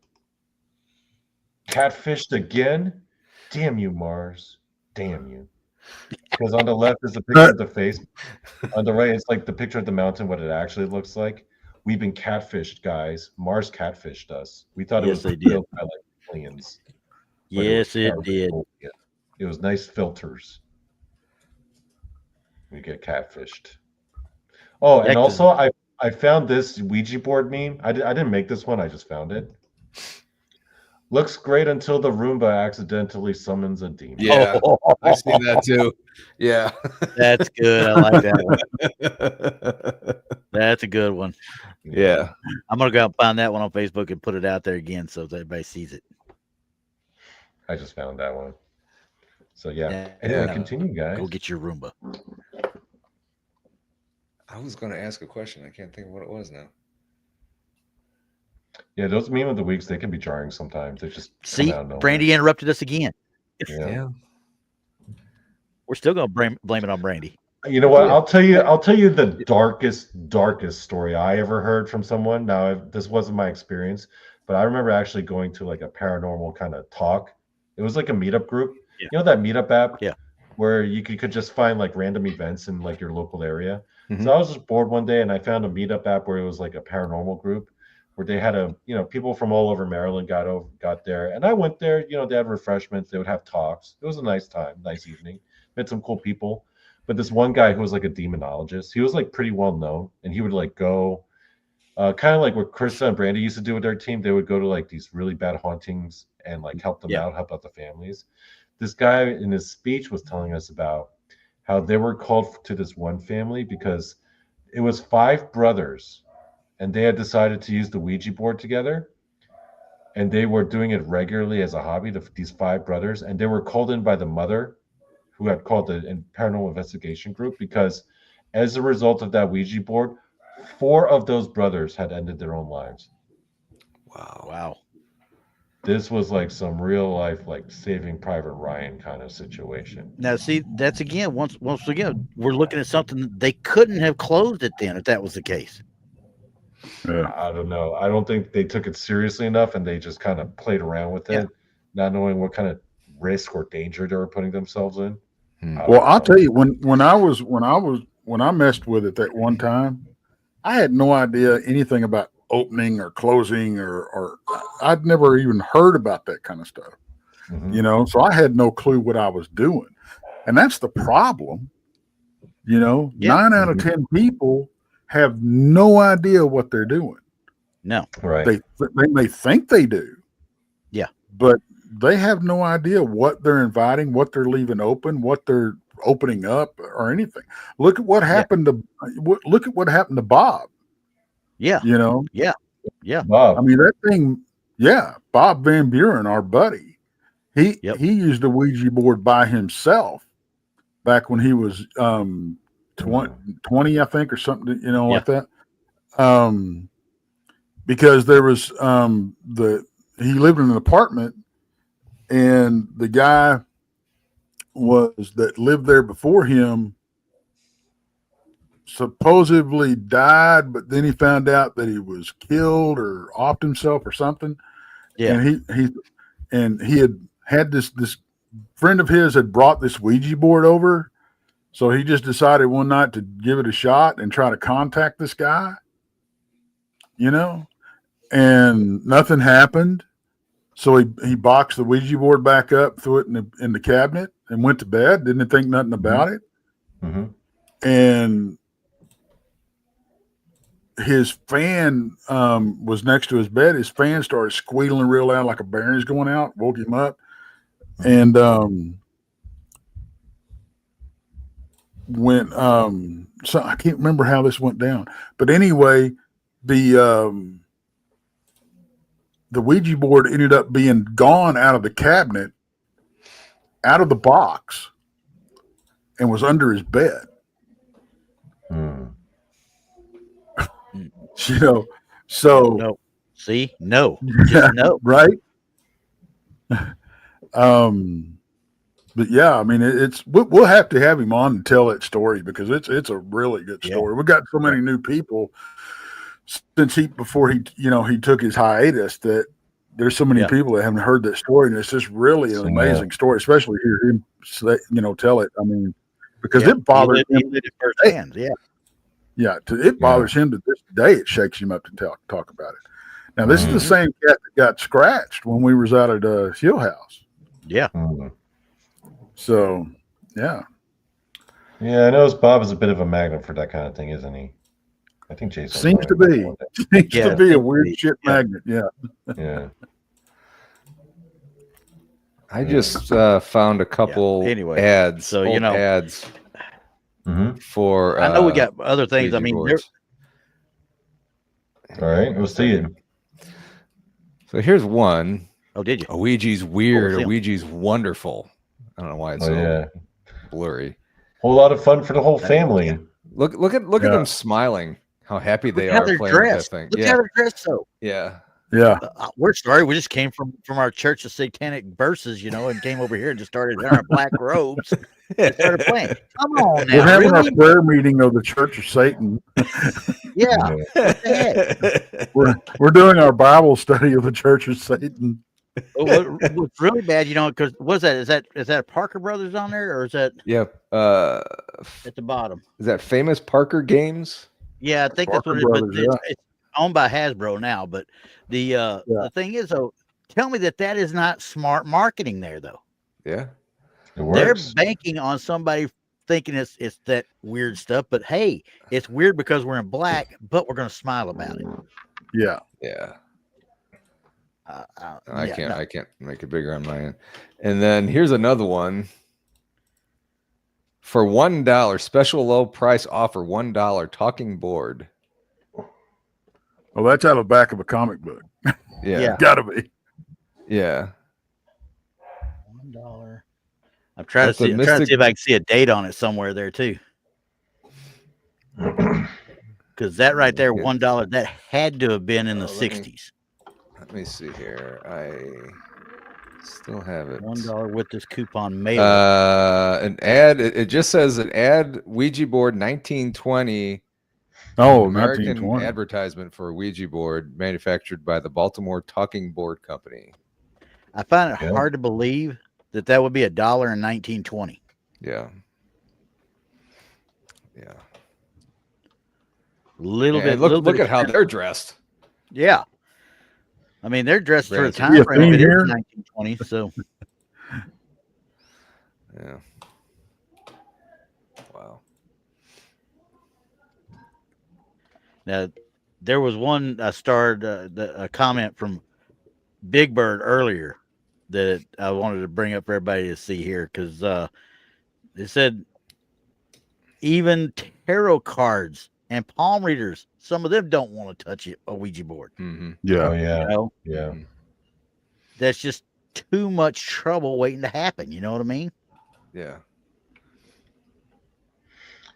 Catfished again? Damn you, Mars. Damn you. Because on the left is a picture of the face. On the right, it's like the picture of the mountain, what it actually looks like. We've been catfished, guys. Mars catfished us. We thought it was built by like aliens. Yes, it did. It was nice filters. We get catfished. Oh, and also I found this Ouija board meme. I didn't make this one. I just found it. Looks great until the Roomba accidentally summons a demon. Yeah, I've seen that too. Yeah. That's good. I like that one. That's a good one. Yeah. I'm going to go out and find that one on Facebook and put it out there again so that everybody sees it. I just found that one. So, yeah. Anyway, continue, guys. Go get your Roomba. I was going to ask a question. I can't think of what it was now. Yeah, those meme of the weeks, they can be jarring sometimes. They just see, Brandy interrupted us again. Yeah. We're still going to blame it on Brandy. You know what? I'll tell you the darkest story I ever heard from someone. Now, this wasn't my experience, but I remember actually going to like a paranormal kind of talk. It was like a meetup group. Yeah. You know that meetup app? Yeah. Where you could just find like random events in like your local area. So I was just bored one day and I found a meetup app where it was like a paranormal group where they had people from all over Maryland got there, and I went there. They had refreshments, they would have talks. It was a nice time, nice evening. Met some cool people, but this one guy who was like a demonologist, he was like pretty well known, and he would like go kind of like what Krista and Brandi used to do with their team. They would go to like these really bad hauntings and like help them out, help out the families. This guy in his speech was telling us about how they were called to this one family because it was 5 brothers and they had decided to use the Ouija board together. And they were doing it regularly as a hobby, these 5 brothers. And they were called in by the mother who had called the paranormal investigation group because as a result of that Ouija board, 4 of those brothers had ended their own lives. Wow. This was like some real life, like Saving Private Ryan kind of situation. Now, see, that's again, once again, we're looking at something that they couldn't have closed it then if that was the case. Yeah. I don't know. I don't think they took it seriously enough and they just kind of played around with it, not knowing what kind of risk or danger they were putting themselves in. Well, I'll tell you, when I messed with it that one time, I had no idea anything about opening or closing or I'd never even heard about that kind of stuff. You know, so I had no clue what I was doing. And that's the problem. You know, 9 out of 10 people have no idea what they're doing. No. Right. They may think they do. Yeah. But they have no idea what they're inviting, what they're leaving open, what they're opening up or anything. Look at what happened to Bob. Yeah. You know? Yeah. Yeah. Bob. I mean, that thing, Bob Van Buren, our buddy, he used a Ouija board by himself back when he was 20, I think, or something, you know, like that. Because there was he lived in an apartment and the guy that lived there before him supposedly died, but then he found out that he was killed or offed himself or something. Yeah. And he had this friend of his had brought this Ouija board over. So he just decided one night to give it a shot and try to contact this guy, you know, and nothing happened. So he boxed the Ouija board back up, threw it in the cabinet and went to bed. Didn't think nothing about it. And his fan was next to his bed. His fan started squealing real loud like a bearing's going out, woke him up. And when so I can't remember how this went down, but anyway, the Ouija board ended up being gone out of the cabinet, out of the box, and was under his bed. You know, so no. See, no, just no, right? But yeah, I mean, we'll have to have him on and tell that story because it's a really good story. We got so many new people since before he took his hiatus that there's so many people that haven't heard that story, and it's just really an amazing story, especially hear him say, tell it. I mean, because it bothers him firsthand. It bothers him to this day. It shakes him up to talk about it. Now, this is the same cat that got scratched when we was out at Hill House. Yeah. So, yeah. Yeah, I know Bob is a bit of a magnet for that kind of thing, isn't he? I think Jason seems to be a weird shit magnet. Yeah. I just found a couple ads. So ads for. I know we got other things. I mean, all right, we'll see it. So here's one. Oh, did you? A Ouija's weird. A Ouija's wonderful. I don't know why it's so blurry. Whole lot of fun for the whole family. Look at them smiling. How happy they are playing with that thing. Look how they're dressed, though. Yeah. We're sorry. We just came from our church of satanic verses, and came over here and just started in our black robes. And started playing. Come on now. We're having our prayer meeting of the Church of Satan. Yeah. What the heck? We're doing our Bible study of the Church of Satan. What's really bad, because what's that? Is that Parker Brothers on there, or is that? Yep. At the bottom. Is that Famous Parker Games? Yeah, I think Parker that's what Brothers, it is. It's owned by Hasbro now, but the thing is, though, tell me that is not smart marketing there, though. Yeah. They're banking on somebody thinking it's that weird stuff, but hey, it's weird because we're in black, but we're going to smile about it. Yeah. Yeah. I can't make it bigger on my end. And then here's another one. For $1, special low price offer, $1 talking board. Well, that's out of the back of a comic book. Yeah. Gotta be. Yeah. $1. I'm trying to see if I can see a date on it somewhere there too. Because that right there, $1, that had to have been in the 60s. Let me see here. I still have it. $1 with this coupon mail. An ad. It just says an ad Ouija board 1920. Oh, American 1920. advertisement for a Ouija board manufactured by the Baltimore Talking Board Company. I find it hard to believe that would be $1 in 1920. Yeah. Yeah. Look at how they're dressed. Yeah. I mean, they're dressed for a time Yeah, frame. It is here. 1920, so. Yeah. Wow. Now, there was one I starred a comment from Big Bird earlier that I wanted to bring up for everybody to see here because it said even tarot cards and palm readers, some of them don't want to touch a Ouija board. Mm-hmm. Yeah. Oh, yeah. You know? Yeah. That's just too much trouble waiting to happen. You know what I mean? Yeah.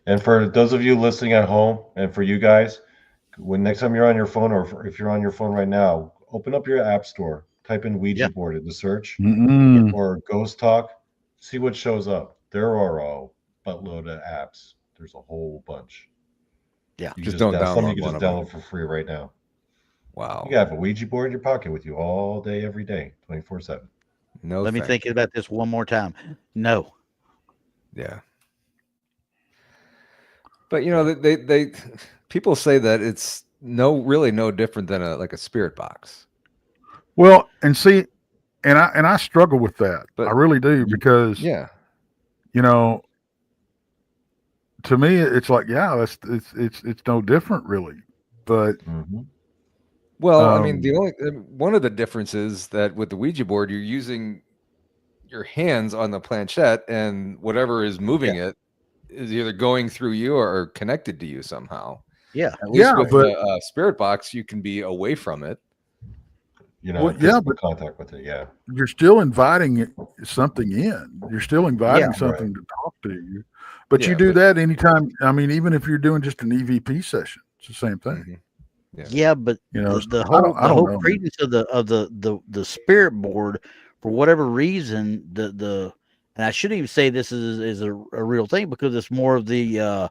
And for those of you listening at home, and for you guys, when next time you're on your phone, or if you're on your phone right now, open up your app store, type in Ouija board in the search, or Ghost Talk, see what shows up. There are a buttload of apps. There's a whole bunch. Yeah, just don't download. Some you can just download for free right now. Wow. You have a Ouija board in your pocket with you all day, every day, 24/7. No. Let me think about this one more time. No. Yeah. But they people say that it's really no different than a spirit box. Well, and see, and I struggle with that. But I really do because to me it's like it's no different really. But well, I mean, one of the differences that with the Ouija board, you're using your hands on the planchette, and whatever is moving it is either going through you or connected to you somehow. Yeah. At least with the spirit box, you can be away from it. But contact with it. Yeah. You're still inviting something in. You're still inviting something to talk to you. But you do that anytime. I mean, even if you're doing just an EVP session, it's the same thing. Mm-hmm. Yeah, but the whole credence of the spirit board, for whatever reason, and I shouldn't even say this is a real thing because it's more of the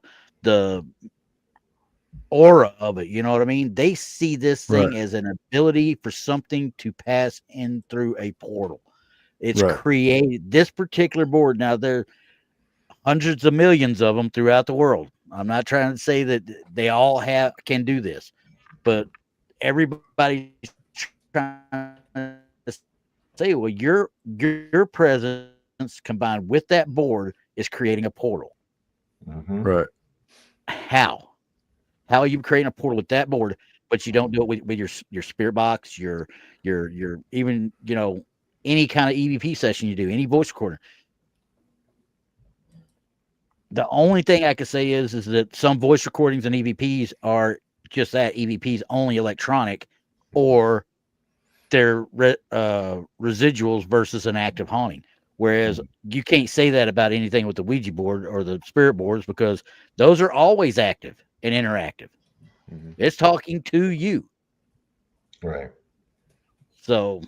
aura of it. You know what I mean? They see this thing as an ability for something to pass in through a portal. It's created this particular board. Now there are hundreds of millions of them throughout the world. I'm not trying to say that they all can do this, but everybody's trying to say, well, your presence combined with that board is creating a portal. Right. How are you creating a portal with that board, but you don't do it with your spirit box, your even any kind of EVP session you do, any voice recorder? The only thing I could say is that some voice recordings and EVPs are just that, EVPs only electronic, or they're residuals versus an active haunting. Whereas you can't say that about anything with the Ouija board or the spirit boards because those are always active and interactive. It's talking to you. Right. So.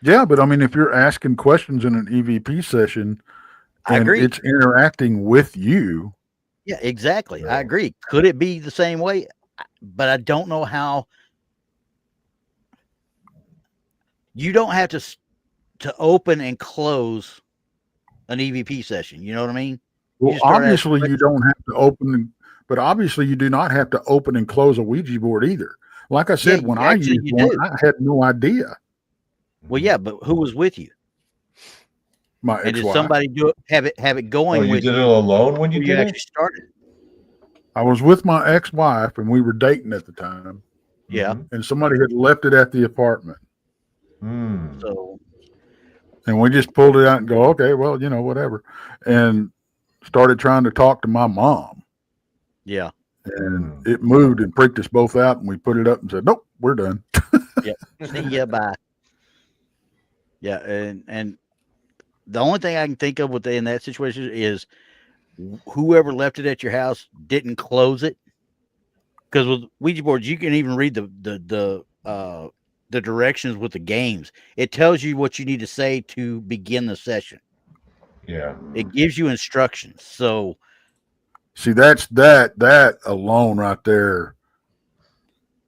Yeah, but I mean, if you're asking questions in an EVP session, I agree. It's interacting with you. Yeah, exactly. Right. I agree. Could it be the same way? But I don't know how. You don't have to open and close an EVP session. You know what I mean? Well, obviously you don't have to open, but obviously you do not have to open and close a Ouija board either. Like I said, when I used one, I had no idea. Well, yeah, but who was with you? My And did ex-wife. somebody have it going Oh, you with did it you alone when you before you did actually it? started? I was with my ex-wife, and we were dating at the time. Yeah. And somebody had left it at the apartment. Mm. So And we just pulled it out and go, okay, well, whatever. And started trying to talk to my mom. yeah. And it moved and freaked us both out. And we put it up and said, nope, we're done. Yep. See ya, bye. Yeah, and the only thing I can think of in that situation is whoever left it at your house didn't close it. Because with Ouija boards, you can even read the directions with the games. It tells you what you need to say to begin the session. Yeah. It gives you instructions. So See, that's that alone right there.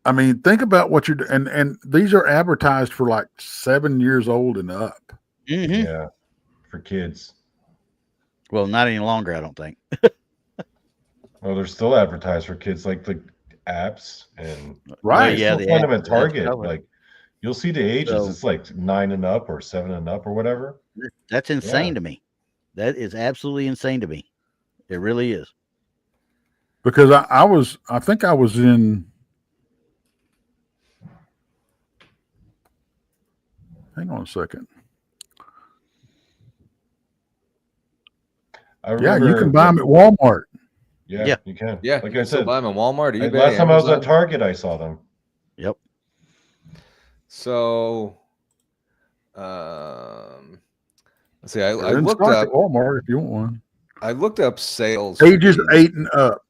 I mean, think about what you're doing. And these are advertised for like 7 years old and up. Yeah. For kids. Well, not any longer, I don't think. Well, they're still advertised for kids, like the apps and Right. You Yeah, still the find them apps at Target. covered. Like you'll see the ages. So- It's like 9 and up or 7 and up or whatever. That's insane to me. That is absolutely insane to me. It really is. Because I think I was in, hang on a second. I Yeah, remember, you can buy them at Walmart. Yeah, you can. Yeah, like you I can still said, buy them at Walmart, eBay, last time I was Amazon. at Target, I saw them. Yep. So, let's see. I They're in looked stock up at Walmart if you want one. I looked up sales. for Ages these. 8 and up.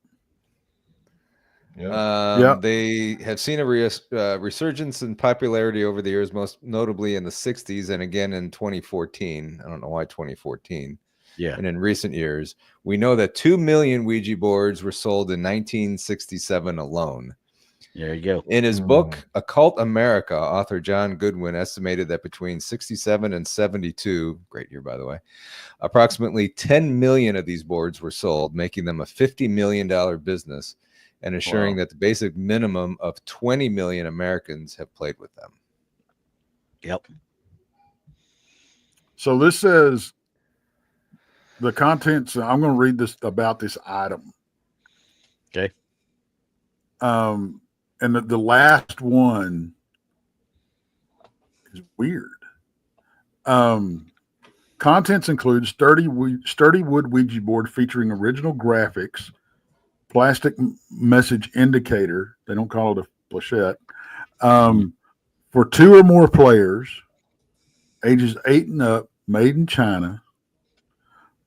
Yeah. They have seen a resurgence in popularity over the years, most notably in the 60s and again in 2014. I don't know why 2014. Yeah. And in recent years, we know that 2 million Ouija boards were sold in 1967 alone. There you go. In his book, Occult America, author John Goodwin estimated that between 67 and 72, great year, by the way, approximately 10 million of these boards were sold, making them a $50 million business and assuring that the basic minimum of 20 million Americans have played with them. Yep. So this says the contents. I'm going to read this about this item. Okay. And the last one is weird. Contents include sturdy wood Ouija board featuring original graphics, plastic message indicator. They don't call it a planchette. For 2 or more players, ages 8 and up, made in China,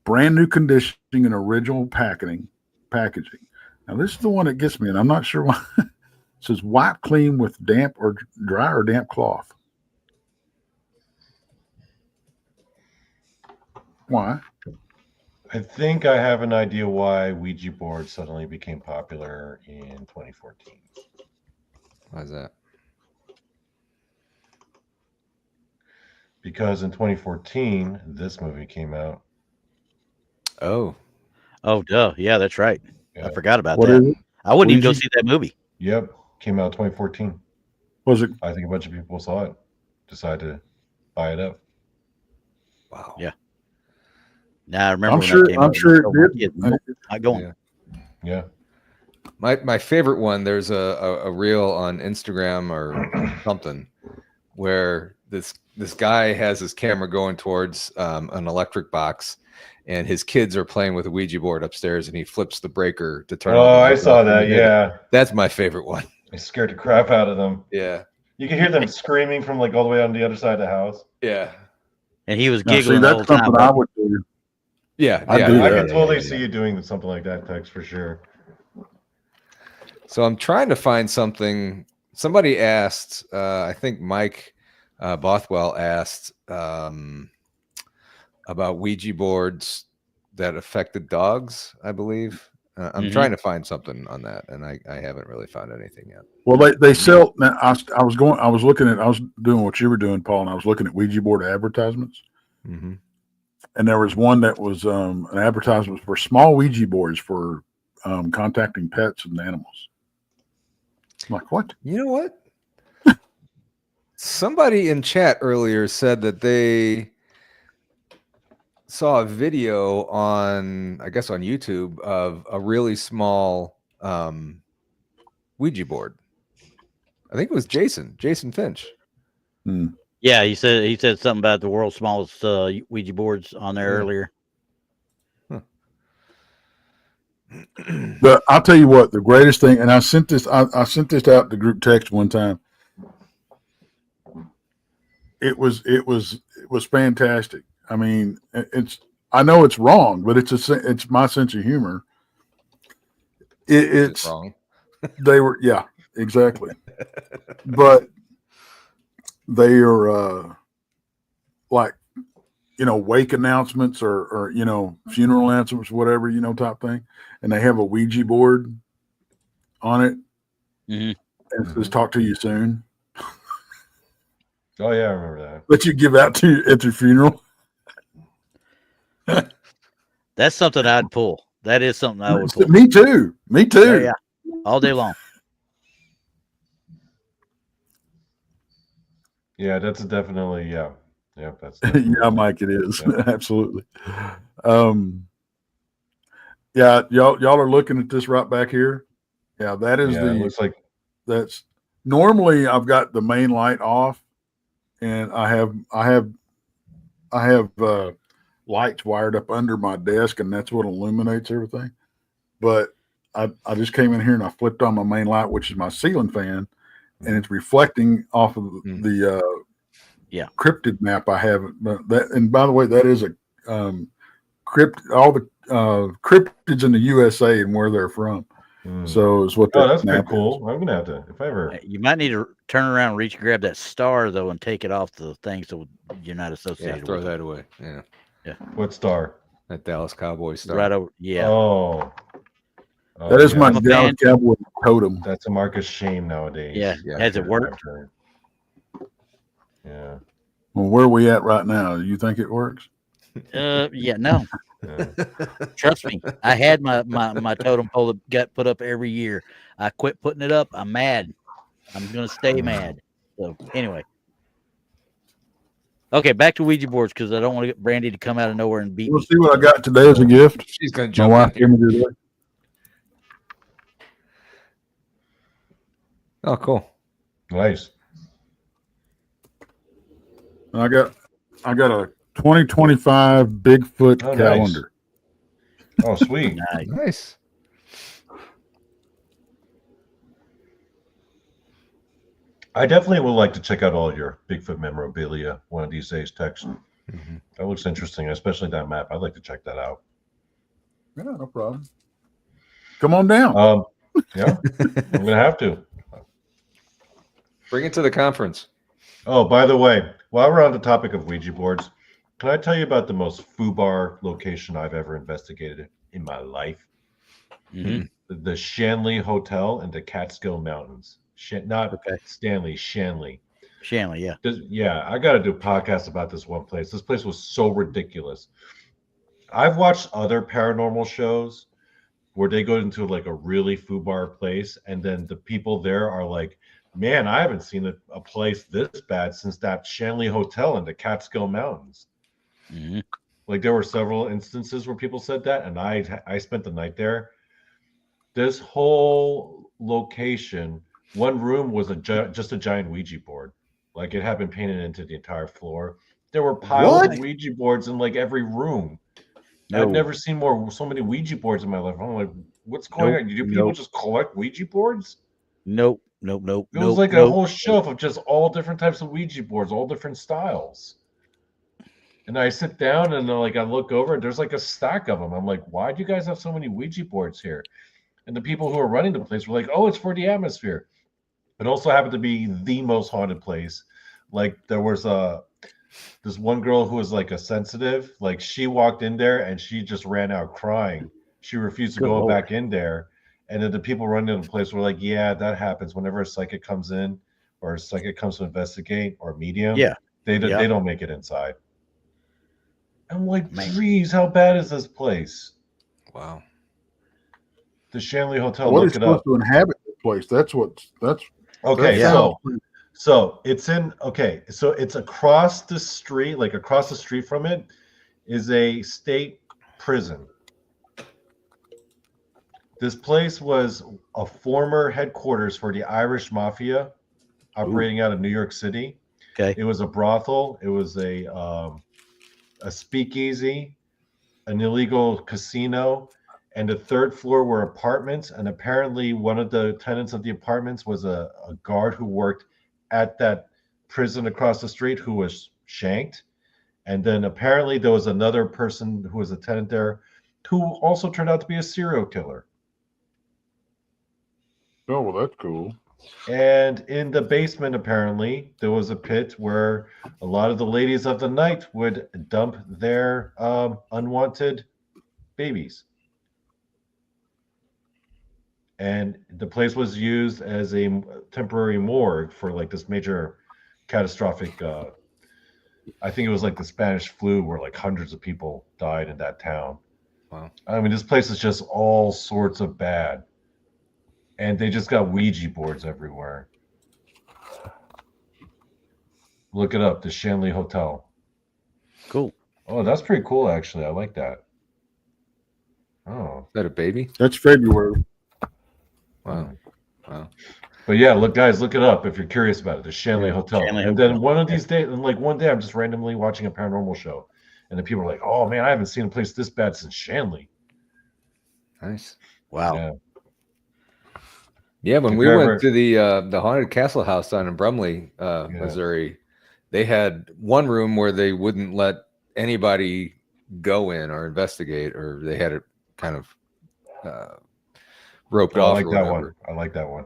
brand new conditioning and original packaging. Now this is the one that gets me, and I'm not sure why. It says wipe clean with damp or dry or damp cloth. Why? I think I have an idea why Ouija boards suddenly became popular in 2014. Why is that? Because in 2014, this movie came out. Oh, duh. Yeah, that's right. Yeah. I forgot about What that. is it? I wouldn't even go Ouija? see that movie. Yep, came out 2014. Was it? I think a bunch of people saw it, decided to buy it up. wow. Yeah. Now I remember. I'm when sure. that came I'm out, sure I told my it kids, did. "Nope, not going." Yeah. My favorite one, there's a reel on Instagram or something where this guy has his camera going towards an electric box, and his kids are playing with a Ouija board upstairs, and he flips the breaker to turn. Oh, all the I lights saw off, and that. you hear Yeah. that's my favorite one. It scared the crap out of them. Yeah, You can hear them screaming from like all the way on the other side of the house. yeah, And he was Now, see, giggling the whole that's time. something I would do. yeah. I yeah, do I that. can totally see you doing something like that, Tex, for sure. So I'm trying to find something. Somebody asked, I think Mike Bothwell asked about Ouija boards that affected dogs, I believe. I'm trying to find something on that, and I haven't really found anything yet. Well, they sell. Now, I was doing what you were doing, Paul, and I was looking at Ouija board advertisements. Mm-hmm. And there was one that was an advertisement for small Ouija boards for contacting pets and animals. I'm like, what? You know what? Somebody in chat earlier said that they saw a video on, I guess on YouTube, of a really small Ouija board. I think it was Jason Finch. Yeah, he said something about the world's smallest Ouija boards on there earlier. But I'll tell you what, the greatest thing, and I sent this out to group text one time. It was fantastic. I mean, I know it's wrong, but it's my sense of humor. It's wrong. They were, yeah, exactly. But they are like, wake announcements or funeral announcements, whatever, type thing. And they have a Ouija board on it. And it says, talk to you soon. Oh, yeah, I remember that. That you give out to at your funeral. That's something I'd pull. That is something I would pull. Me too. Oh, yeah. All day long. Yeah, that's definitely, yeah. Yeah, that's yeah, Mike, it is. Yeah. Absolutely. Yeah, y'all are looking at this right back here. Yeah, that is it looks like that's normally I've got the main light off and I have lights wired up under my desk and that's what illuminates everything. But I just came in here and I flipped on my main light, which is my ceiling fan, and it's reflecting off of the cryptid map I have. That, and by the way, that is a all the cryptids in the USA and where they're from. So it's what that's pretty cool. I'm gonna have to, if I ever. You might need to turn around and reach and grab that star though and take it off the thing so you're not associated. Throw with that away. Yeah. What star? That Dallas Cowboys star. Right over. Yeah. Oh, that is my Dallas Cowboy totem. That's a mark of shame nowadays. Yeah. Has it worked? Yeah. Well, where are we at right now? Do you think it works? Yeah, no. Trust me. I had my totem pole that got put up every year. I quit putting it up. I'm mad. I'm gonna stay mad. So anyway. Okay, back to Ouija boards because I don't want to get Brandi to come out of nowhere and beat We'll me. see what I got today as a gift. She's gonna jump. My wife gave me today. Oh, cool. Nice. I got a 2025 Bigfoot calendar. Oh, sweet. Nice. I definitely would like to check out all your Bigfoot memorabilia one of these days, Tex. That looks interesting, especially that map. I'd like to check that out. Yeah, no problem. Come on down. Yeah, I'm gonna have to. Bring it to the conference. Oh, by the way, while we're on the topic of Ouija boards, can I tell you about the most FUBAR location I've ever investigated in my life? The Shanley Hotel in the Catskill Mountains. Not Stanley, Shanley. Shanley, yeah. Yeah, I got to do a podcast about this one place. This place was so ridiculous. I've watched other paranormal shows where they go into like a really FUBAR place, and then the people there are like, man, I haven't seen a place this bad since that Shanley Hotel in the Catskill Mountains. Like there were several instances where people said that, and I spent the night there. This whole location, one room was just a giant Ouija board. Like it had been painted into the entire floor. There were piles of Ouija boards in like every room. I've never seen so many Ouija boards in my life. I'm like, what's going on? Do people just collect Ouija boards? Nope. It was like a whole shelf of just all different types of Ouija boards, all different styles. And I sit down and I look over and there's like a stack of them. I'm like, why do you guys have so many Ouija boards here? And the people who are running the place were like, oh, it's for the atmosphere. It also happened to be the most haunted place. Like there was this one girl who was like a sensitive, like she walked in there and she just ran out crying. She refused to go back in there. And then the people running the place were like, yeah, that happens whenever a psychic comes in or a psychic comes to investigate or medium. Yeah. They don't make it inside. I'm like, geez, how bad is this place? Wow. The Shanley Hotel. What look is it supposed up. to inhabit the place? That's Okay, that's so it's in. Okay, so it's across the street, from it, is a state prison. This place was a former headquarters for the Irish Mafia operating out of New York City. Okay. It was a brothel. It was a speakeasy, an illegal casino, and the third floor were apartments. And apparently one of the tenants of the apartments was a guard who worked at that prison across the street who was shanked. And then apparently there was another person who was a tenant there who also turned out to be a serial killer. Oh, well, that's cool. And in the basement, apparently, there was a pit where a lot of the ladies of the night would dump their unwanted babies. And the place was used as a temporary morgue for like this major catastrophic, I think it was like the Spanish flu where like hundreds of people died in that town. Wow. I mean, this place is just all sorts of bad. And they just got Ouija boards everywhere. Look it up, the Shanley Hotel. Cool. Oh, that's pretty cool, actually. I like that. Oh. Is that a baby? That's February. Wow. Wow. But yeah, look, guys, look it up if you're curious about it. The Shanley Hotel. Shanley And Hotel. then one of these days, and like one day, I'm just randomly watching a paranormal show, and then people are like, "Oh man, I haven't seen a place this bad since Shanley." Nice. Wow. Yeah. Yeah, when If we you went ever- to the haunted castle house down in Brumley, Missouri, they had one room where they wouldn't let anybody go in or investigate, or they had it kind of roped Oh, I off. like or that whatever. one. I like that one.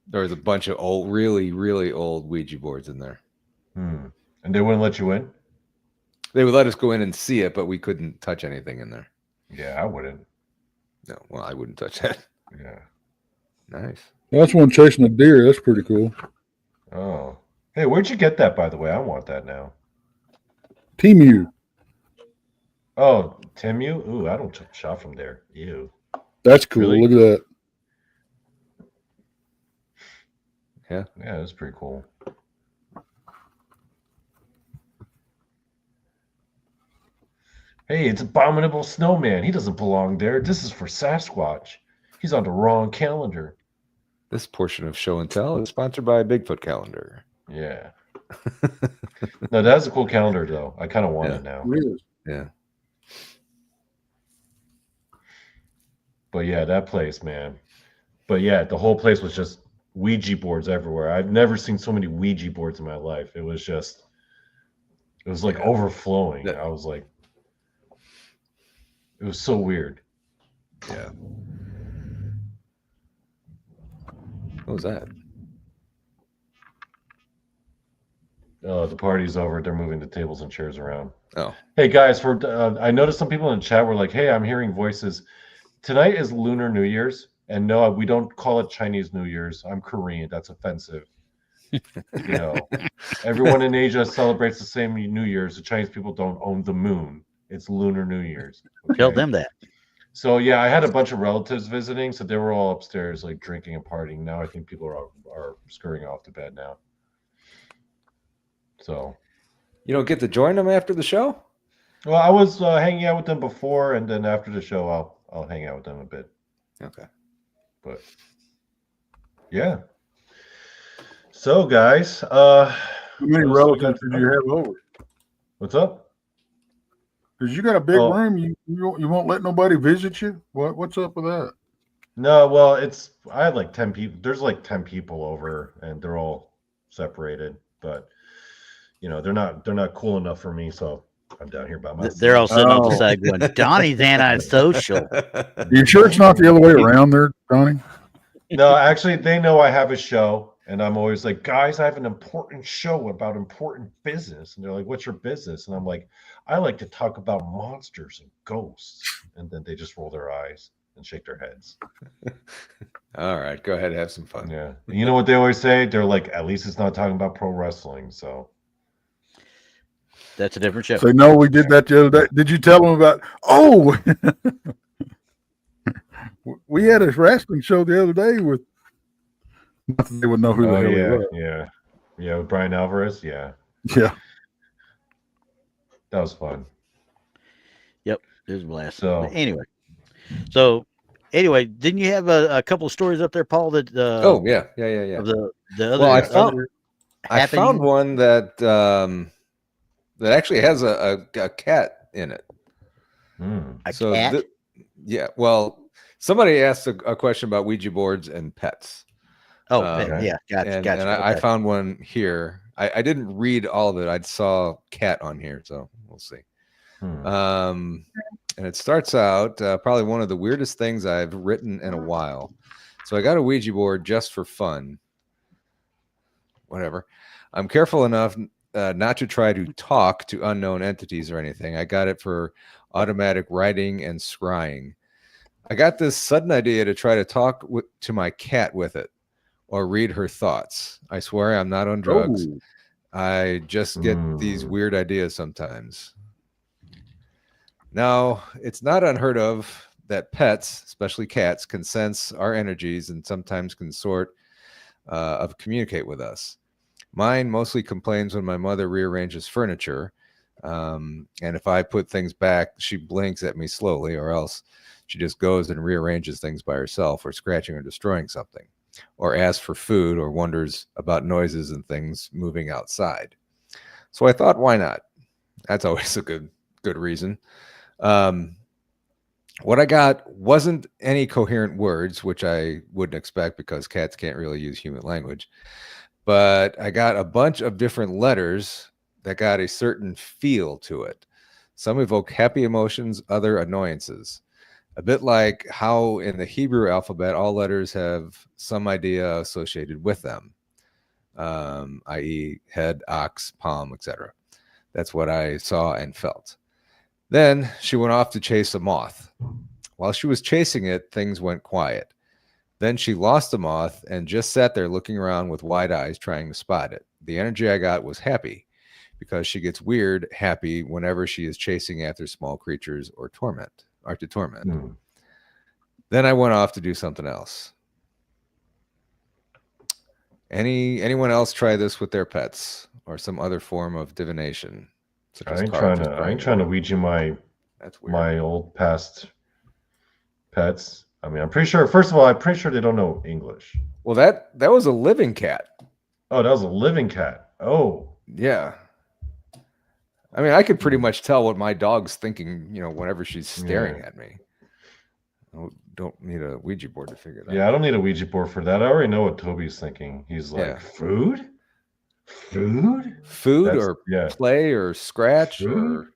There was a bunch of old, really, really old Ouija boards in there. And they wouldn't let you in? They would let us go in and see it, but we couldn't touch anything in there. Yeah, I wouldn't. No, well, I wouldn't touch that. Yeah. Nice. Well, that's one chasing a deer. That's pretty cool. Oh. Hey, where'd you get that, by the way? I want that now. Temu. Oh, Temu? Ooh, I don't shop from there. Ew. That's cool. Really? Look at that. Yeah, that's pretty cool. Hey, it's Abominable Snowman. He doesn't belong there. This is for Sasquatch. He's on the wrong calendar. This portion of Show and Tell is sponsored by Bigfoot Calendar. Yeah. No, that's a cool calendar, though. I kind of want it now. It is. Yeah. But yeah, that place, man. But yeah, the whole place was just Ouija boards everywhere. I've never seen so many Ouija boards in my life. It was like overflowing. Yeah. I was like, it was so weird. Yeah. What was that? Oh, the party's over. They're moving the tables and chairs around. Oh, Hey guys, I noticed some people in the chat were like, "Hey, I'm hearing voices." Tonight is Lunar New Year's, and no, we don't call it Chinese New Year's. I'm Korean. That's offensive. Everyone in Asia celebrates the same New Year's. The Chinese people don't own the moon. It's Lunar New Year's. Tell okay? them that. So yeah, I had a bunch of relatives visiting, so they were all upstairs like drinking and partying. Now I think people are scurrying off to bed now. So you don't get to join them after the show? well, I was hanging out with them before, and then after the show, I'll hang out with them a bit. Okay. But yeah. So guys, How many Well, relatives did you have over? what's up? Because you got a big Oh. room. You won't let nobody visit you? What's up with that? No, well, I had like 10 people. There's like 10 people over, and they're all separated. But they're not cool enough for me, so I'm down here by myself. They're all sitting on the Oh. side going, Donnie's antisocial. You sure it's not the other way around there, Donnie? No, actually, they know I have a show, and I'm always like, guys, I have an important show about important business. And they're like, what's your business? And I'm like, I like to talk about monsters and ghosts. And then they just roll their eyes and shake their heads. All right, go ahead, have some fun. Yeah. And you know what they always say? They're like, at least it's not talking about pro wrestling. So That's a different show. Say, no, we did that the other day. Did you tell them about, we had a wrestling show the other day with, not that they would know who the hell he was. yeah, with Brian Alvarez. Yeah, Yeah. that was fun. It was a blast. So But anyway, didn't you have a couple of stories up there, Paul? That Oh yeah. of the other Well, other I found happenings? one that that actually has a cat in it. A So cat. yeah. Well, somebody asked a question about Ouija boards and pets. Oh, Okay. yeah, gotcha. And I found one here. I didn't read all of it. I saw cat on here, so we'll see. And it starts out probably one of the weirdest things I've written in a while. So I got a Ouija board just for fun. Whatever. I'm careful enough not to try to talk to unknown entities or anything. I got it for automatic writing and scrying. I got this sudden idea to try to talk to my cat with it or read her thoughts. I swear I'm not on drugs. Oh. I just get these weird ideas sometimes. Now, it's not unheard of that pets, especially cats, can sense our energies and sometimes can communicate with us. Mine mostly complains when my mother rearranges furniture. And if I put things back, she blinks at me slowly, or else she just goes and rearranges things by herself, or scratching or destroying something, or asks for food, or wonders about noises and things moving outside. So I thought, why not? That's always a good reason. What I got wasn't any coherent words, which I wouldn't expect because cats can't really use human language. But I got a bunch of different letters that got a certain feel to it. Some evoke happy emotions, other annoyances. A bit like how in the Hebrew alphabet, all letters have some idea associated with them, i.e. head, ox, palm, etc. That's what I saw and felt. Then she went off to chase a moth. While she was chasing it, things went quiet. Then she lost the moth and just sat there looking around with wide eyes trying to spot it. The energy I got was happy because she gets weird happy whenever she is chasing after small creatures or to torment. Then I went off to do something else. Anyone else try this with their pets or some other form of divination? I ain't trying to Ouija my old past pets. I mean, I'm pretty sure. First of all, I'm pretty sure they don't know English. Well, that was a living cat. Oh, that was a living cat. Oh, yeah. I mean, I could pretty much tell what my dog's thinking, whenever she's staring at me. I don't need a Ouija board to figure that out. Yeah, I don't need a Ouija board for that. I already know what Toby's thinking. He's like, food? Or play or scratch food? Or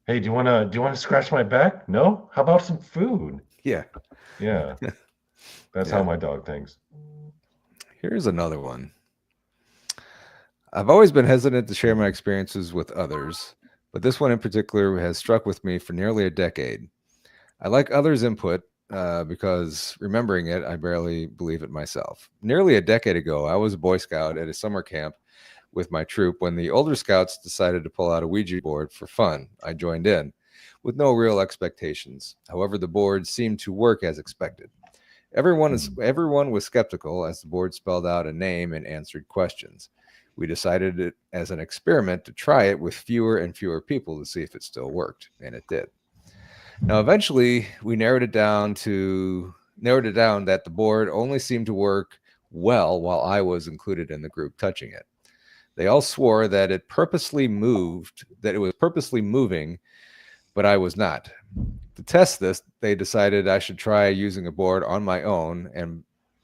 hey, do you wanna scratch my back? No? How about some food? Yeah. That's how my dog thinks. Here's another one. I've always been hesitant to share my experiences with others, but this one in particular has struck with me for nearly a decade. I like others' input because remembering it, I barely believe it myself. Nearly a decade ago, I was a Boy Scout at a summer camp with my troop when the older scouts decided to pull out a Ouija board for fun. I joined in with no real expectations. However, the board seemed to work as expected. Everyone was skeptical as the board spelled out a name and answered questions. We decided it as an experiment to try it with fewer and fewer people to see if it still worked, and it did. Now, eventually, we narrowed it down that the board only seemed to work well while I was included in the group touching it. They all swore that it was purposely moving, but I was not. To test this, they decided I should try using a board on my own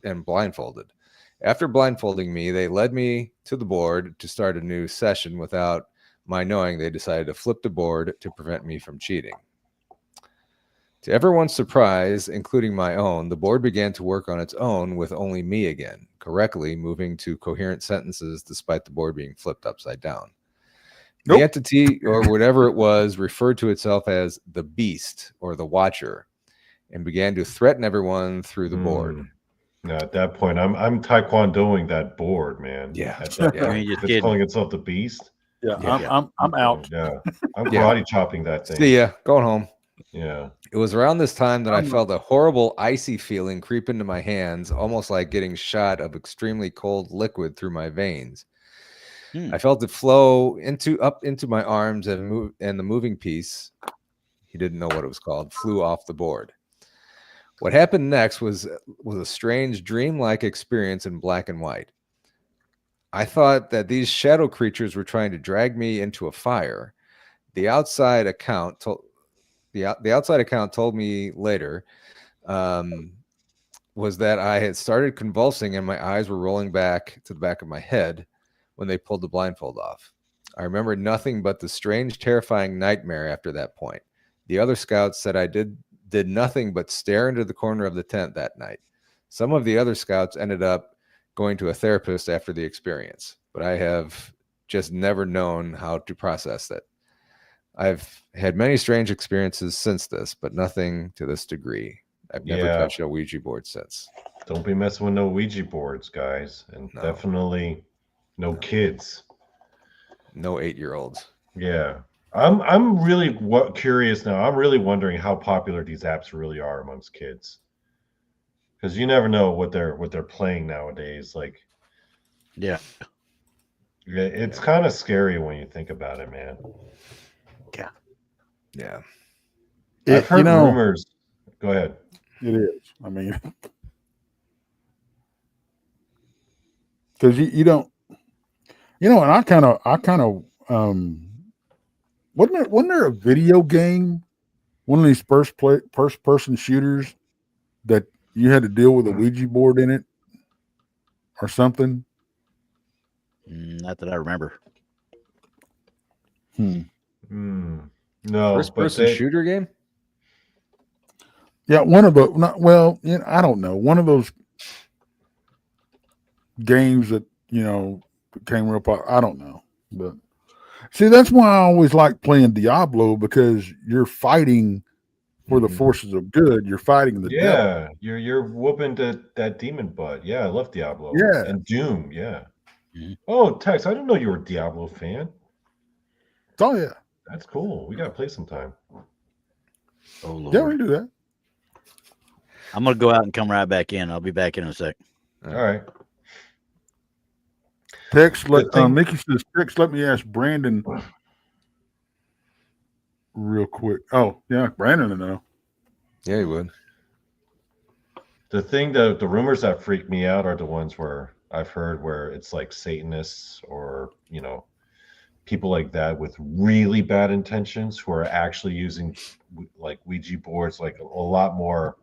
and blindfolded. After blindfolding me, they led me to the board to start a new session. Without my knowing, they decided to flip the board to prevent me from cheating. To everyone's surprise, including my own, the board began to work on its own with only me again, correctly moving to coherent sentences despite the board being flipped upside down. Nope. The entity, or whatever it was, referred to itself as the Beast or the Watcher and began to threaten everyone through the board. Now, at that point, I'm taekwondoing that board, man. Yeah. At that point, it's calling itself the Beast. Yeah. I'm out. Yeah. I'm karate chopping that thing. See ya. Going home. Yeah. It was around this time that I felt a horrible icy feeling creep into my hands, almost like getting shot of extremely cold liquid through my veins. I felt it flow up into my arms and the moving piece He didn't know what it was called, flew off the board. What happened next was a strange dreamlike experience in black and white. I thought that these shadow creatures were trying to drag me into a fire. The outside account told me later was that I had started convulsing and my eyes were rolling back to the back of my head when they pulled the blindfold off. I remember nothing but the strange, terrifying nightmare after that point. The other scouts said I did nothing but stare into the corner of the tent that night. Some of the other scouts ended up going to a therapist after the experience, but I have just never known how to process it. I've had many strange experiences since this, but nothing to this degree. I've never touched a Ouija board since. Don't be messing with no Ouija boards, guys, and definitely no kids. No 8-year-olds. Yeah. I'm really curious now. I'm really wondering how popular these apps really are amongst kids, because you never know what they're playing nowadays. Like, it's kind of scary when you think about it, man. Yeah. I've heard rumors. Go ahead. It is. I mean, because you don't, and I kind of wasn't there a video game, one of these first person shooters that you had to deal with a Ouija board in it or something? Not that I remember. No, first person shooter game. Yeah, one of the I don't know, one of those games that became real popular. I don't know, but see, that's why I always like playing Diablo, because you're fighting for the forces of good. You're fighting the devil. You're whooping that demon butt. Yeah, I love Diablo. Yeah, and Doom. Yeah. Oh, Tex, I didn't know you were a Diablo fan. Oh yeah, that's cool. We gotta play sometime. Oh Lord. Yeah, we can do that. I'm gonna go out and come right back in. I'll be back in a sec. All right. Tex, Mickey says, Tex, let me ask Brandon real quick. Oh, yeah, Brandon will know. Yeah, he would. The rumors that freak me out are the ones where I've heard where it's like Satanists or, people like that with really bad intentions who are actually using like Ouija boards like a lot more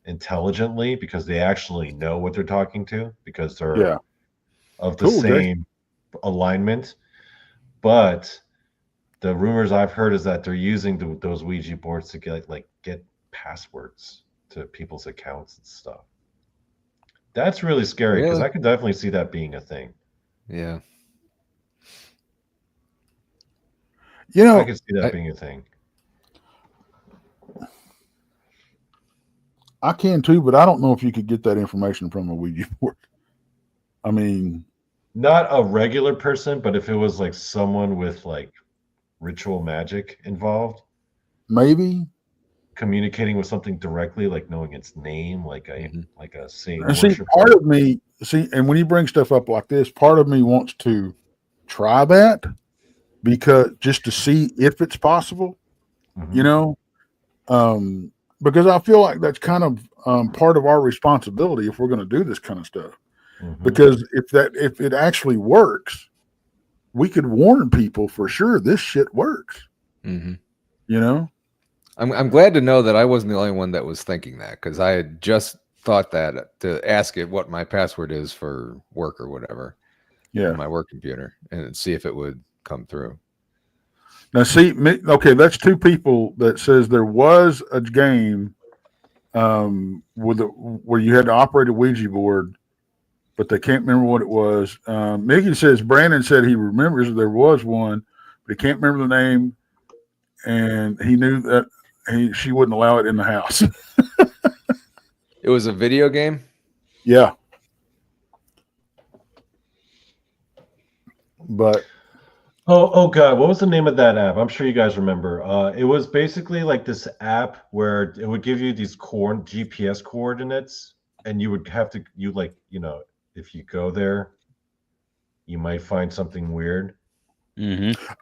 intelligently, because they actually know what they're talking to, because they're of the same alignment. But the rumors I've heard is that they're using those Ouija boards to get passwords to people's accounts and stuff. That's really scary, because I could definitely see that being a thing. Yeah. I could see that being a thing. I can too, but I don't know if you could get that information from a Ouija board. I mean, not a regular person, but if it was like someone with like ritual magic involved, maybe communicating with something directly, like knowing its name, like a saint. And see, part of me, and when you bring stuff up like this, part of me wants to try that, because just to see if it's possible, because I feel like that's kind of part of our responsibility if we're going to do this kind of stuff. Because if it actually works, we could warn people for sure this shit works. I'm I'm glad to know that I wasn't the only one that was thinking that, because I had just thought that to ask it what my password is for work or whatever. On my work computer, and see if it would come through. Now, see, okay, that's two people that says there was a game where you had to operate a Ouija board, but they can't remember what it was. Mickey says Brandon said he remembers there was one, but he can't remember the name, and he knew that she wouldn't allow it in the house. It was a video game? Yeah. But oh god, what was the name of that app? I'm sure you guys remember. It was basically like this app where it would give you these GPS coordinates, and you would have to if you go there, you might find something weird.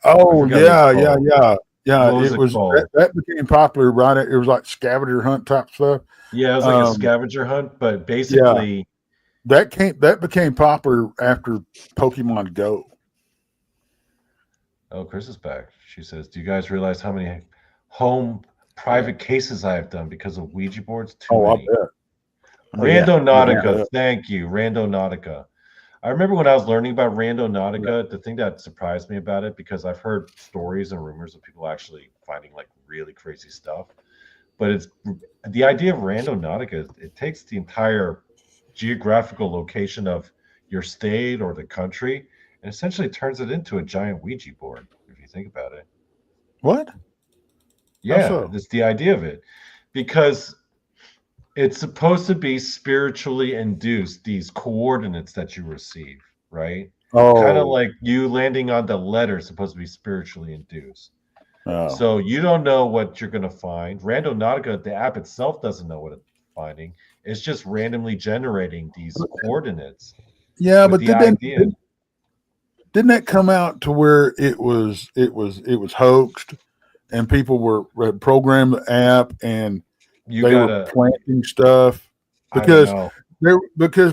Oh yeah. Yeah, What was it called? that became popular, right? It was like scavenger hunt type stuff. Yeah, it was like a scavenger hunt, but basically, that became popular after Pokemon Go. oh, Chris is back. She says, "Do you guys realize how many home private cases I have done because of Ouija boards? Too many." I bet. Randonautica, thank you, Randonautica. I remember when I was learning about Randonautica, the thing that surprised me about it, because I've heard stories and rumors of people actually finding like really crazy stuff, but it's the idea of Randonautica. It takes the entire geographical location of your state or the country and essentially turns it into a giant Ouija board, if you think about it. What? Yeah, that's the idea of it, because it's supposed to be spiritually induced, these coordinates that you receive, right? Oh, kind of like you landing on the letter is supposed to be spiritually induced. So you don't know what you're going to find. Randonautica, the app itself, doesn't know what it's finding. It's just randomly generating these coordinates. Yeah, but didn't that come out to where it was hoaxed, and people were programmed the app and they were planting stuff because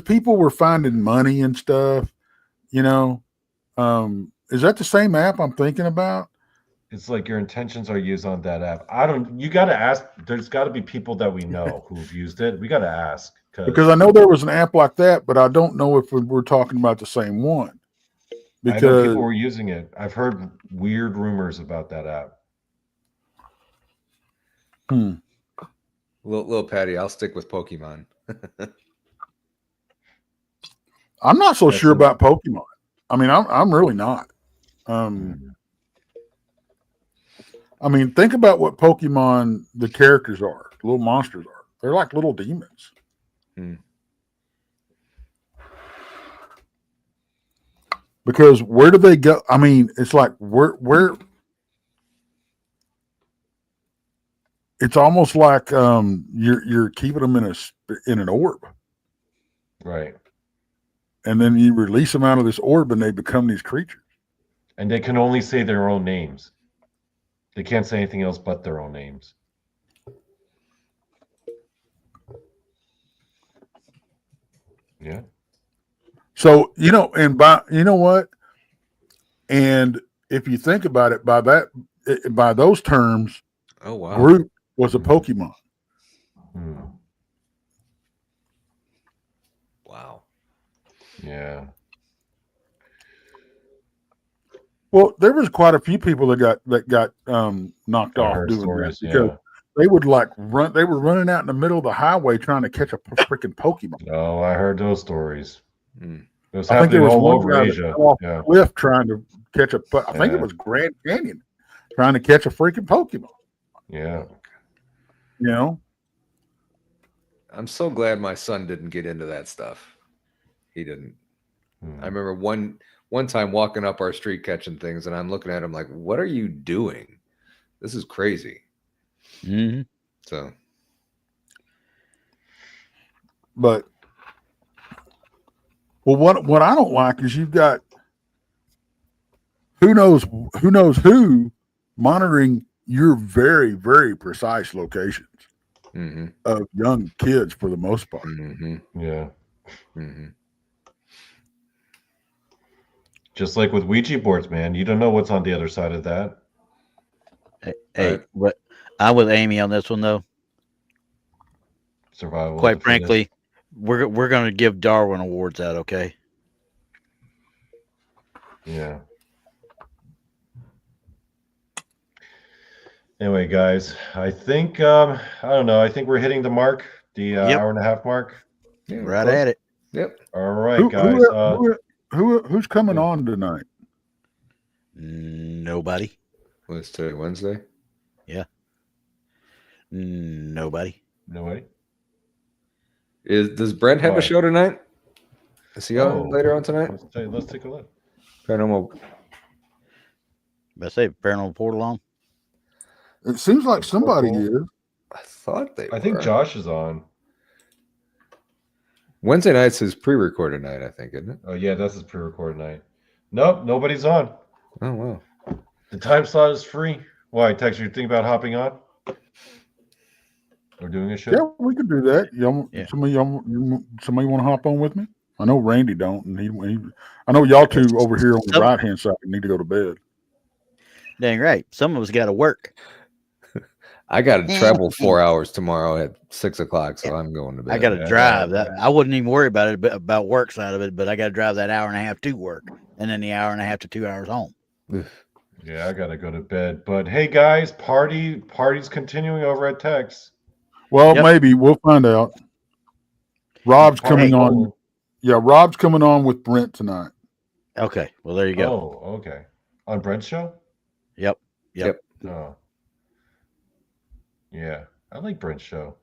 people were finding money and stuff, you know. Is that the same app I'm thinking about? It's like your intentions are used on that app. You got to ask. There's got to be people that we know who've used it. We got to ask. Because I know there was an app like that, but I don't know if we're talking about the same one. Because I know people were using it. I've heard weird rumors about that app. Little Patty, I'll stick with Pokemon. I'm not so sure about Pokemon. I mean, I'm really not. I mean, think about what Pokemon the characters are. Little monsters are. They're like little demons. Because where do they go? I mean, it's like where it's almost like you're keeping them in an orb, right? And then you release them out of this orb, and they become these creatures. And they can only say their own names. They can't say anything else but their own names. Yeah. So you know what? And if you think about it, by those terms, Groot was a Pokemon. Wow. Yeah. Well, there was quite a few people that got knocked off doing that because they would run. They were running out in the middle of the highway trying to catch a freaking Pokemon. Oh, I heard those stories. It was I think there was all one over guy Asia. that fell off a cliff trying to catch a. I think it was Grand Canyon trying to catch a freaking Pokemon. Yeah. You know. I'm so glad my son didn't get into that stuff. He didn't. I remember one time walking up our street catching things, and I'm looking at him like, "What are you doing? This is crazy." So, but what I don't like is you've got who knows who monitoring your very, very precise locations of young kids for the most part. Yeah. Just like with Ouija boards, man, you don't know what's on the other side of that. Hey, what I'm with Amy on this one though. Survival. Quite frankly, we're going to give Darwin awards out, okay? Yeah. Anyway, guys, I think I don't know. I think we're hitting the mark, the hour and a half mark. yeah, Right at it. Yep. All right, guys. Who's coming on tonight? Nobody. What's today? Wednesday? Yeah. Nobody. Nobody. Does Brent have a show tonight? Is he on later on tonight? Let's take a look. Paranormal. I say Paranormal Portal on. It seems like somebody is. I thought they. I think Josh is on. Wednesday night's his pre-recorded night, I think, isn't it? Oh yeah, that's his pre-recorded night. Nope, nobody's on. Oh wow. The time slot is free. Why, Tex? You think about hopping on? Or doing a show? Yeah, we could do that. Yeah. Somebody want to hop on with me? I know Randy don't, and I know y'all two over here on the right hand side need to go to bed. Dang right. Some of us got to work. I got to travel 4 hours tomorrow at 6 o'clock, so I'm going to bed. I got to drive. I wouldn't even worry about it, about work side of it, but I got to drive that hour and a half to work, and then the hour and a half to 2 hours home. Yeah, I gotta go to bed. But hey, guys, party's continuing over at Tex. Well, maybe we'll find out. Rob's coming on. Yeah, Rob's coming on with Brent tonight. Okay. Well, there you go. Oh, okay. On Brent's show? Yep. Oh. Yeah, I like Brent's show.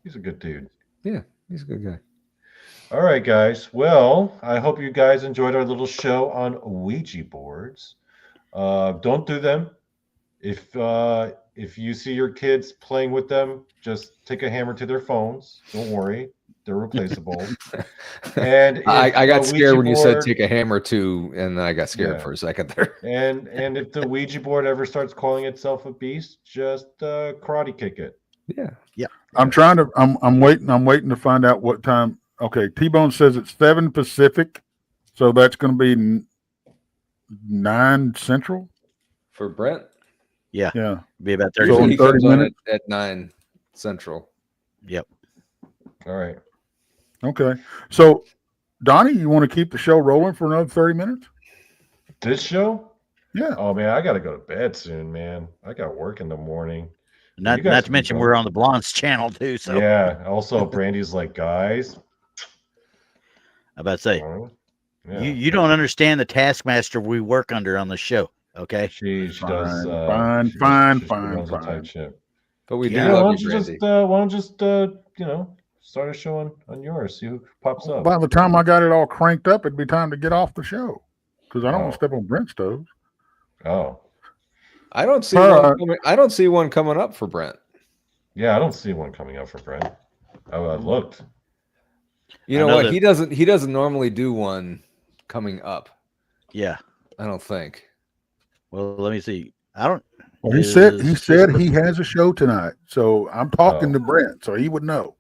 He's a good dude. Yeah, he's a good guy. All right, guys. Well, I hope you guys enjoyed our little show on Ouija boards. Don't do them. If you see your kids playing with them, just take a hammer to their phones. Don't worry, they're replaceable. And I got scared when you said take a hammer to, and I got scared for a second there. And if the Ouija board ever starts calling itself a beast, just karate kick it. Yeah. I'm waiting to find out what time. Okay, T-Bone says it's 7 Pacific, so that's going to be 9 Central for Brent. Yeah. Be about 30 So minutes. 30 minutes at 9 Central. Yep. All right. Okay. So, Donnie, you want to keep the show rolling for another 30 minutes? This show? Yeah. Oh man, I gotta go to bed soon, man. I got work in the morning. Not to mention we're on the Blondes channel too. So yeah. Also, Brandy's like, guys. I'm about to say, you don't understand the taskmaster we work under on the show. Okay. She does. Fine. Type shit. But we do why love don't you, Brandy. why don't you just start a show on yours? See who pops up. By the time I got it all cranked up, it'd be time to get off the show because I don't want to step on Brent's toes. Oh. I don't see one coming, I don't see one coming up for Brent. Yeah, I don't see one coming up for Brent. I looked. You know what? He doesn't normally do one coming up. Yeah. I don't think. Well, let me see. I don't. Well, he said he has a show tonight, so I'm talking to Brent, so he would know.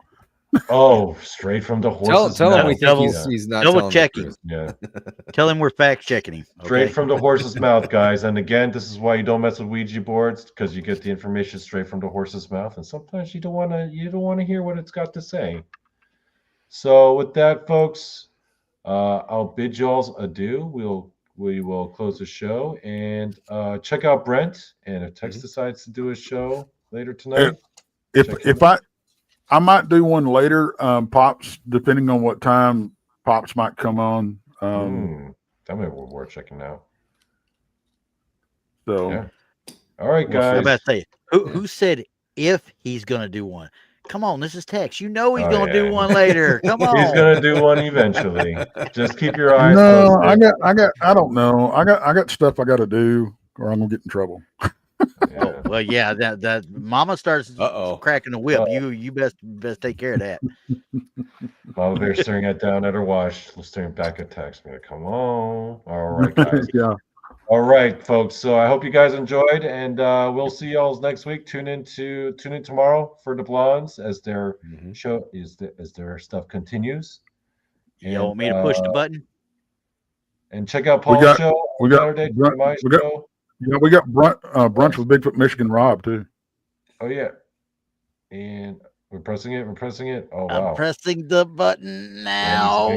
Oh, straight from the horse's tell mouth. him we think he's not double checking. Yeah. Tell him we're fact checking him. Okay? Straight from the horse's mouth, guys. And again, this is why you don't mess with Ouija boards, because you get the information straight from the horse's mouth, and sometimes you don't want to hear what it's got to say. So with that, folks, I'll bid y'all adieu. We will close the show and check out Brent. And if Tex decides to do a show later tonight, if I might do one later, Pops, depending on what time Pops might come on. That may be worth checking out. So, yeah. All right, guys. I'm about to say, who said if he's going to do one? Come on, this is Tex. You know he's going to do one later. Come on. He's going to do one eventually. Just keep your eyes no, posted. I don't know. I got stuff I got to do, or I'm gonna get in trouble. Yeah. Well, yeah, that Mama starts cracking the whip. You best take care of that. Mama Bear staring down at her watch, staring back at Tex. Come on. All right, guys. Yeah. All right, folks. So I hope you guys enjoyed, and we'll see y'all next week. Tune in tomorrow for the Blondes as their show as their stuff continues. You want me to push the button? And check out Paul's show. We got brunch with Bigfoot Michigan Rob too. Oh yeah, and we're pressing it. Oh wow! I'm pressing the button now.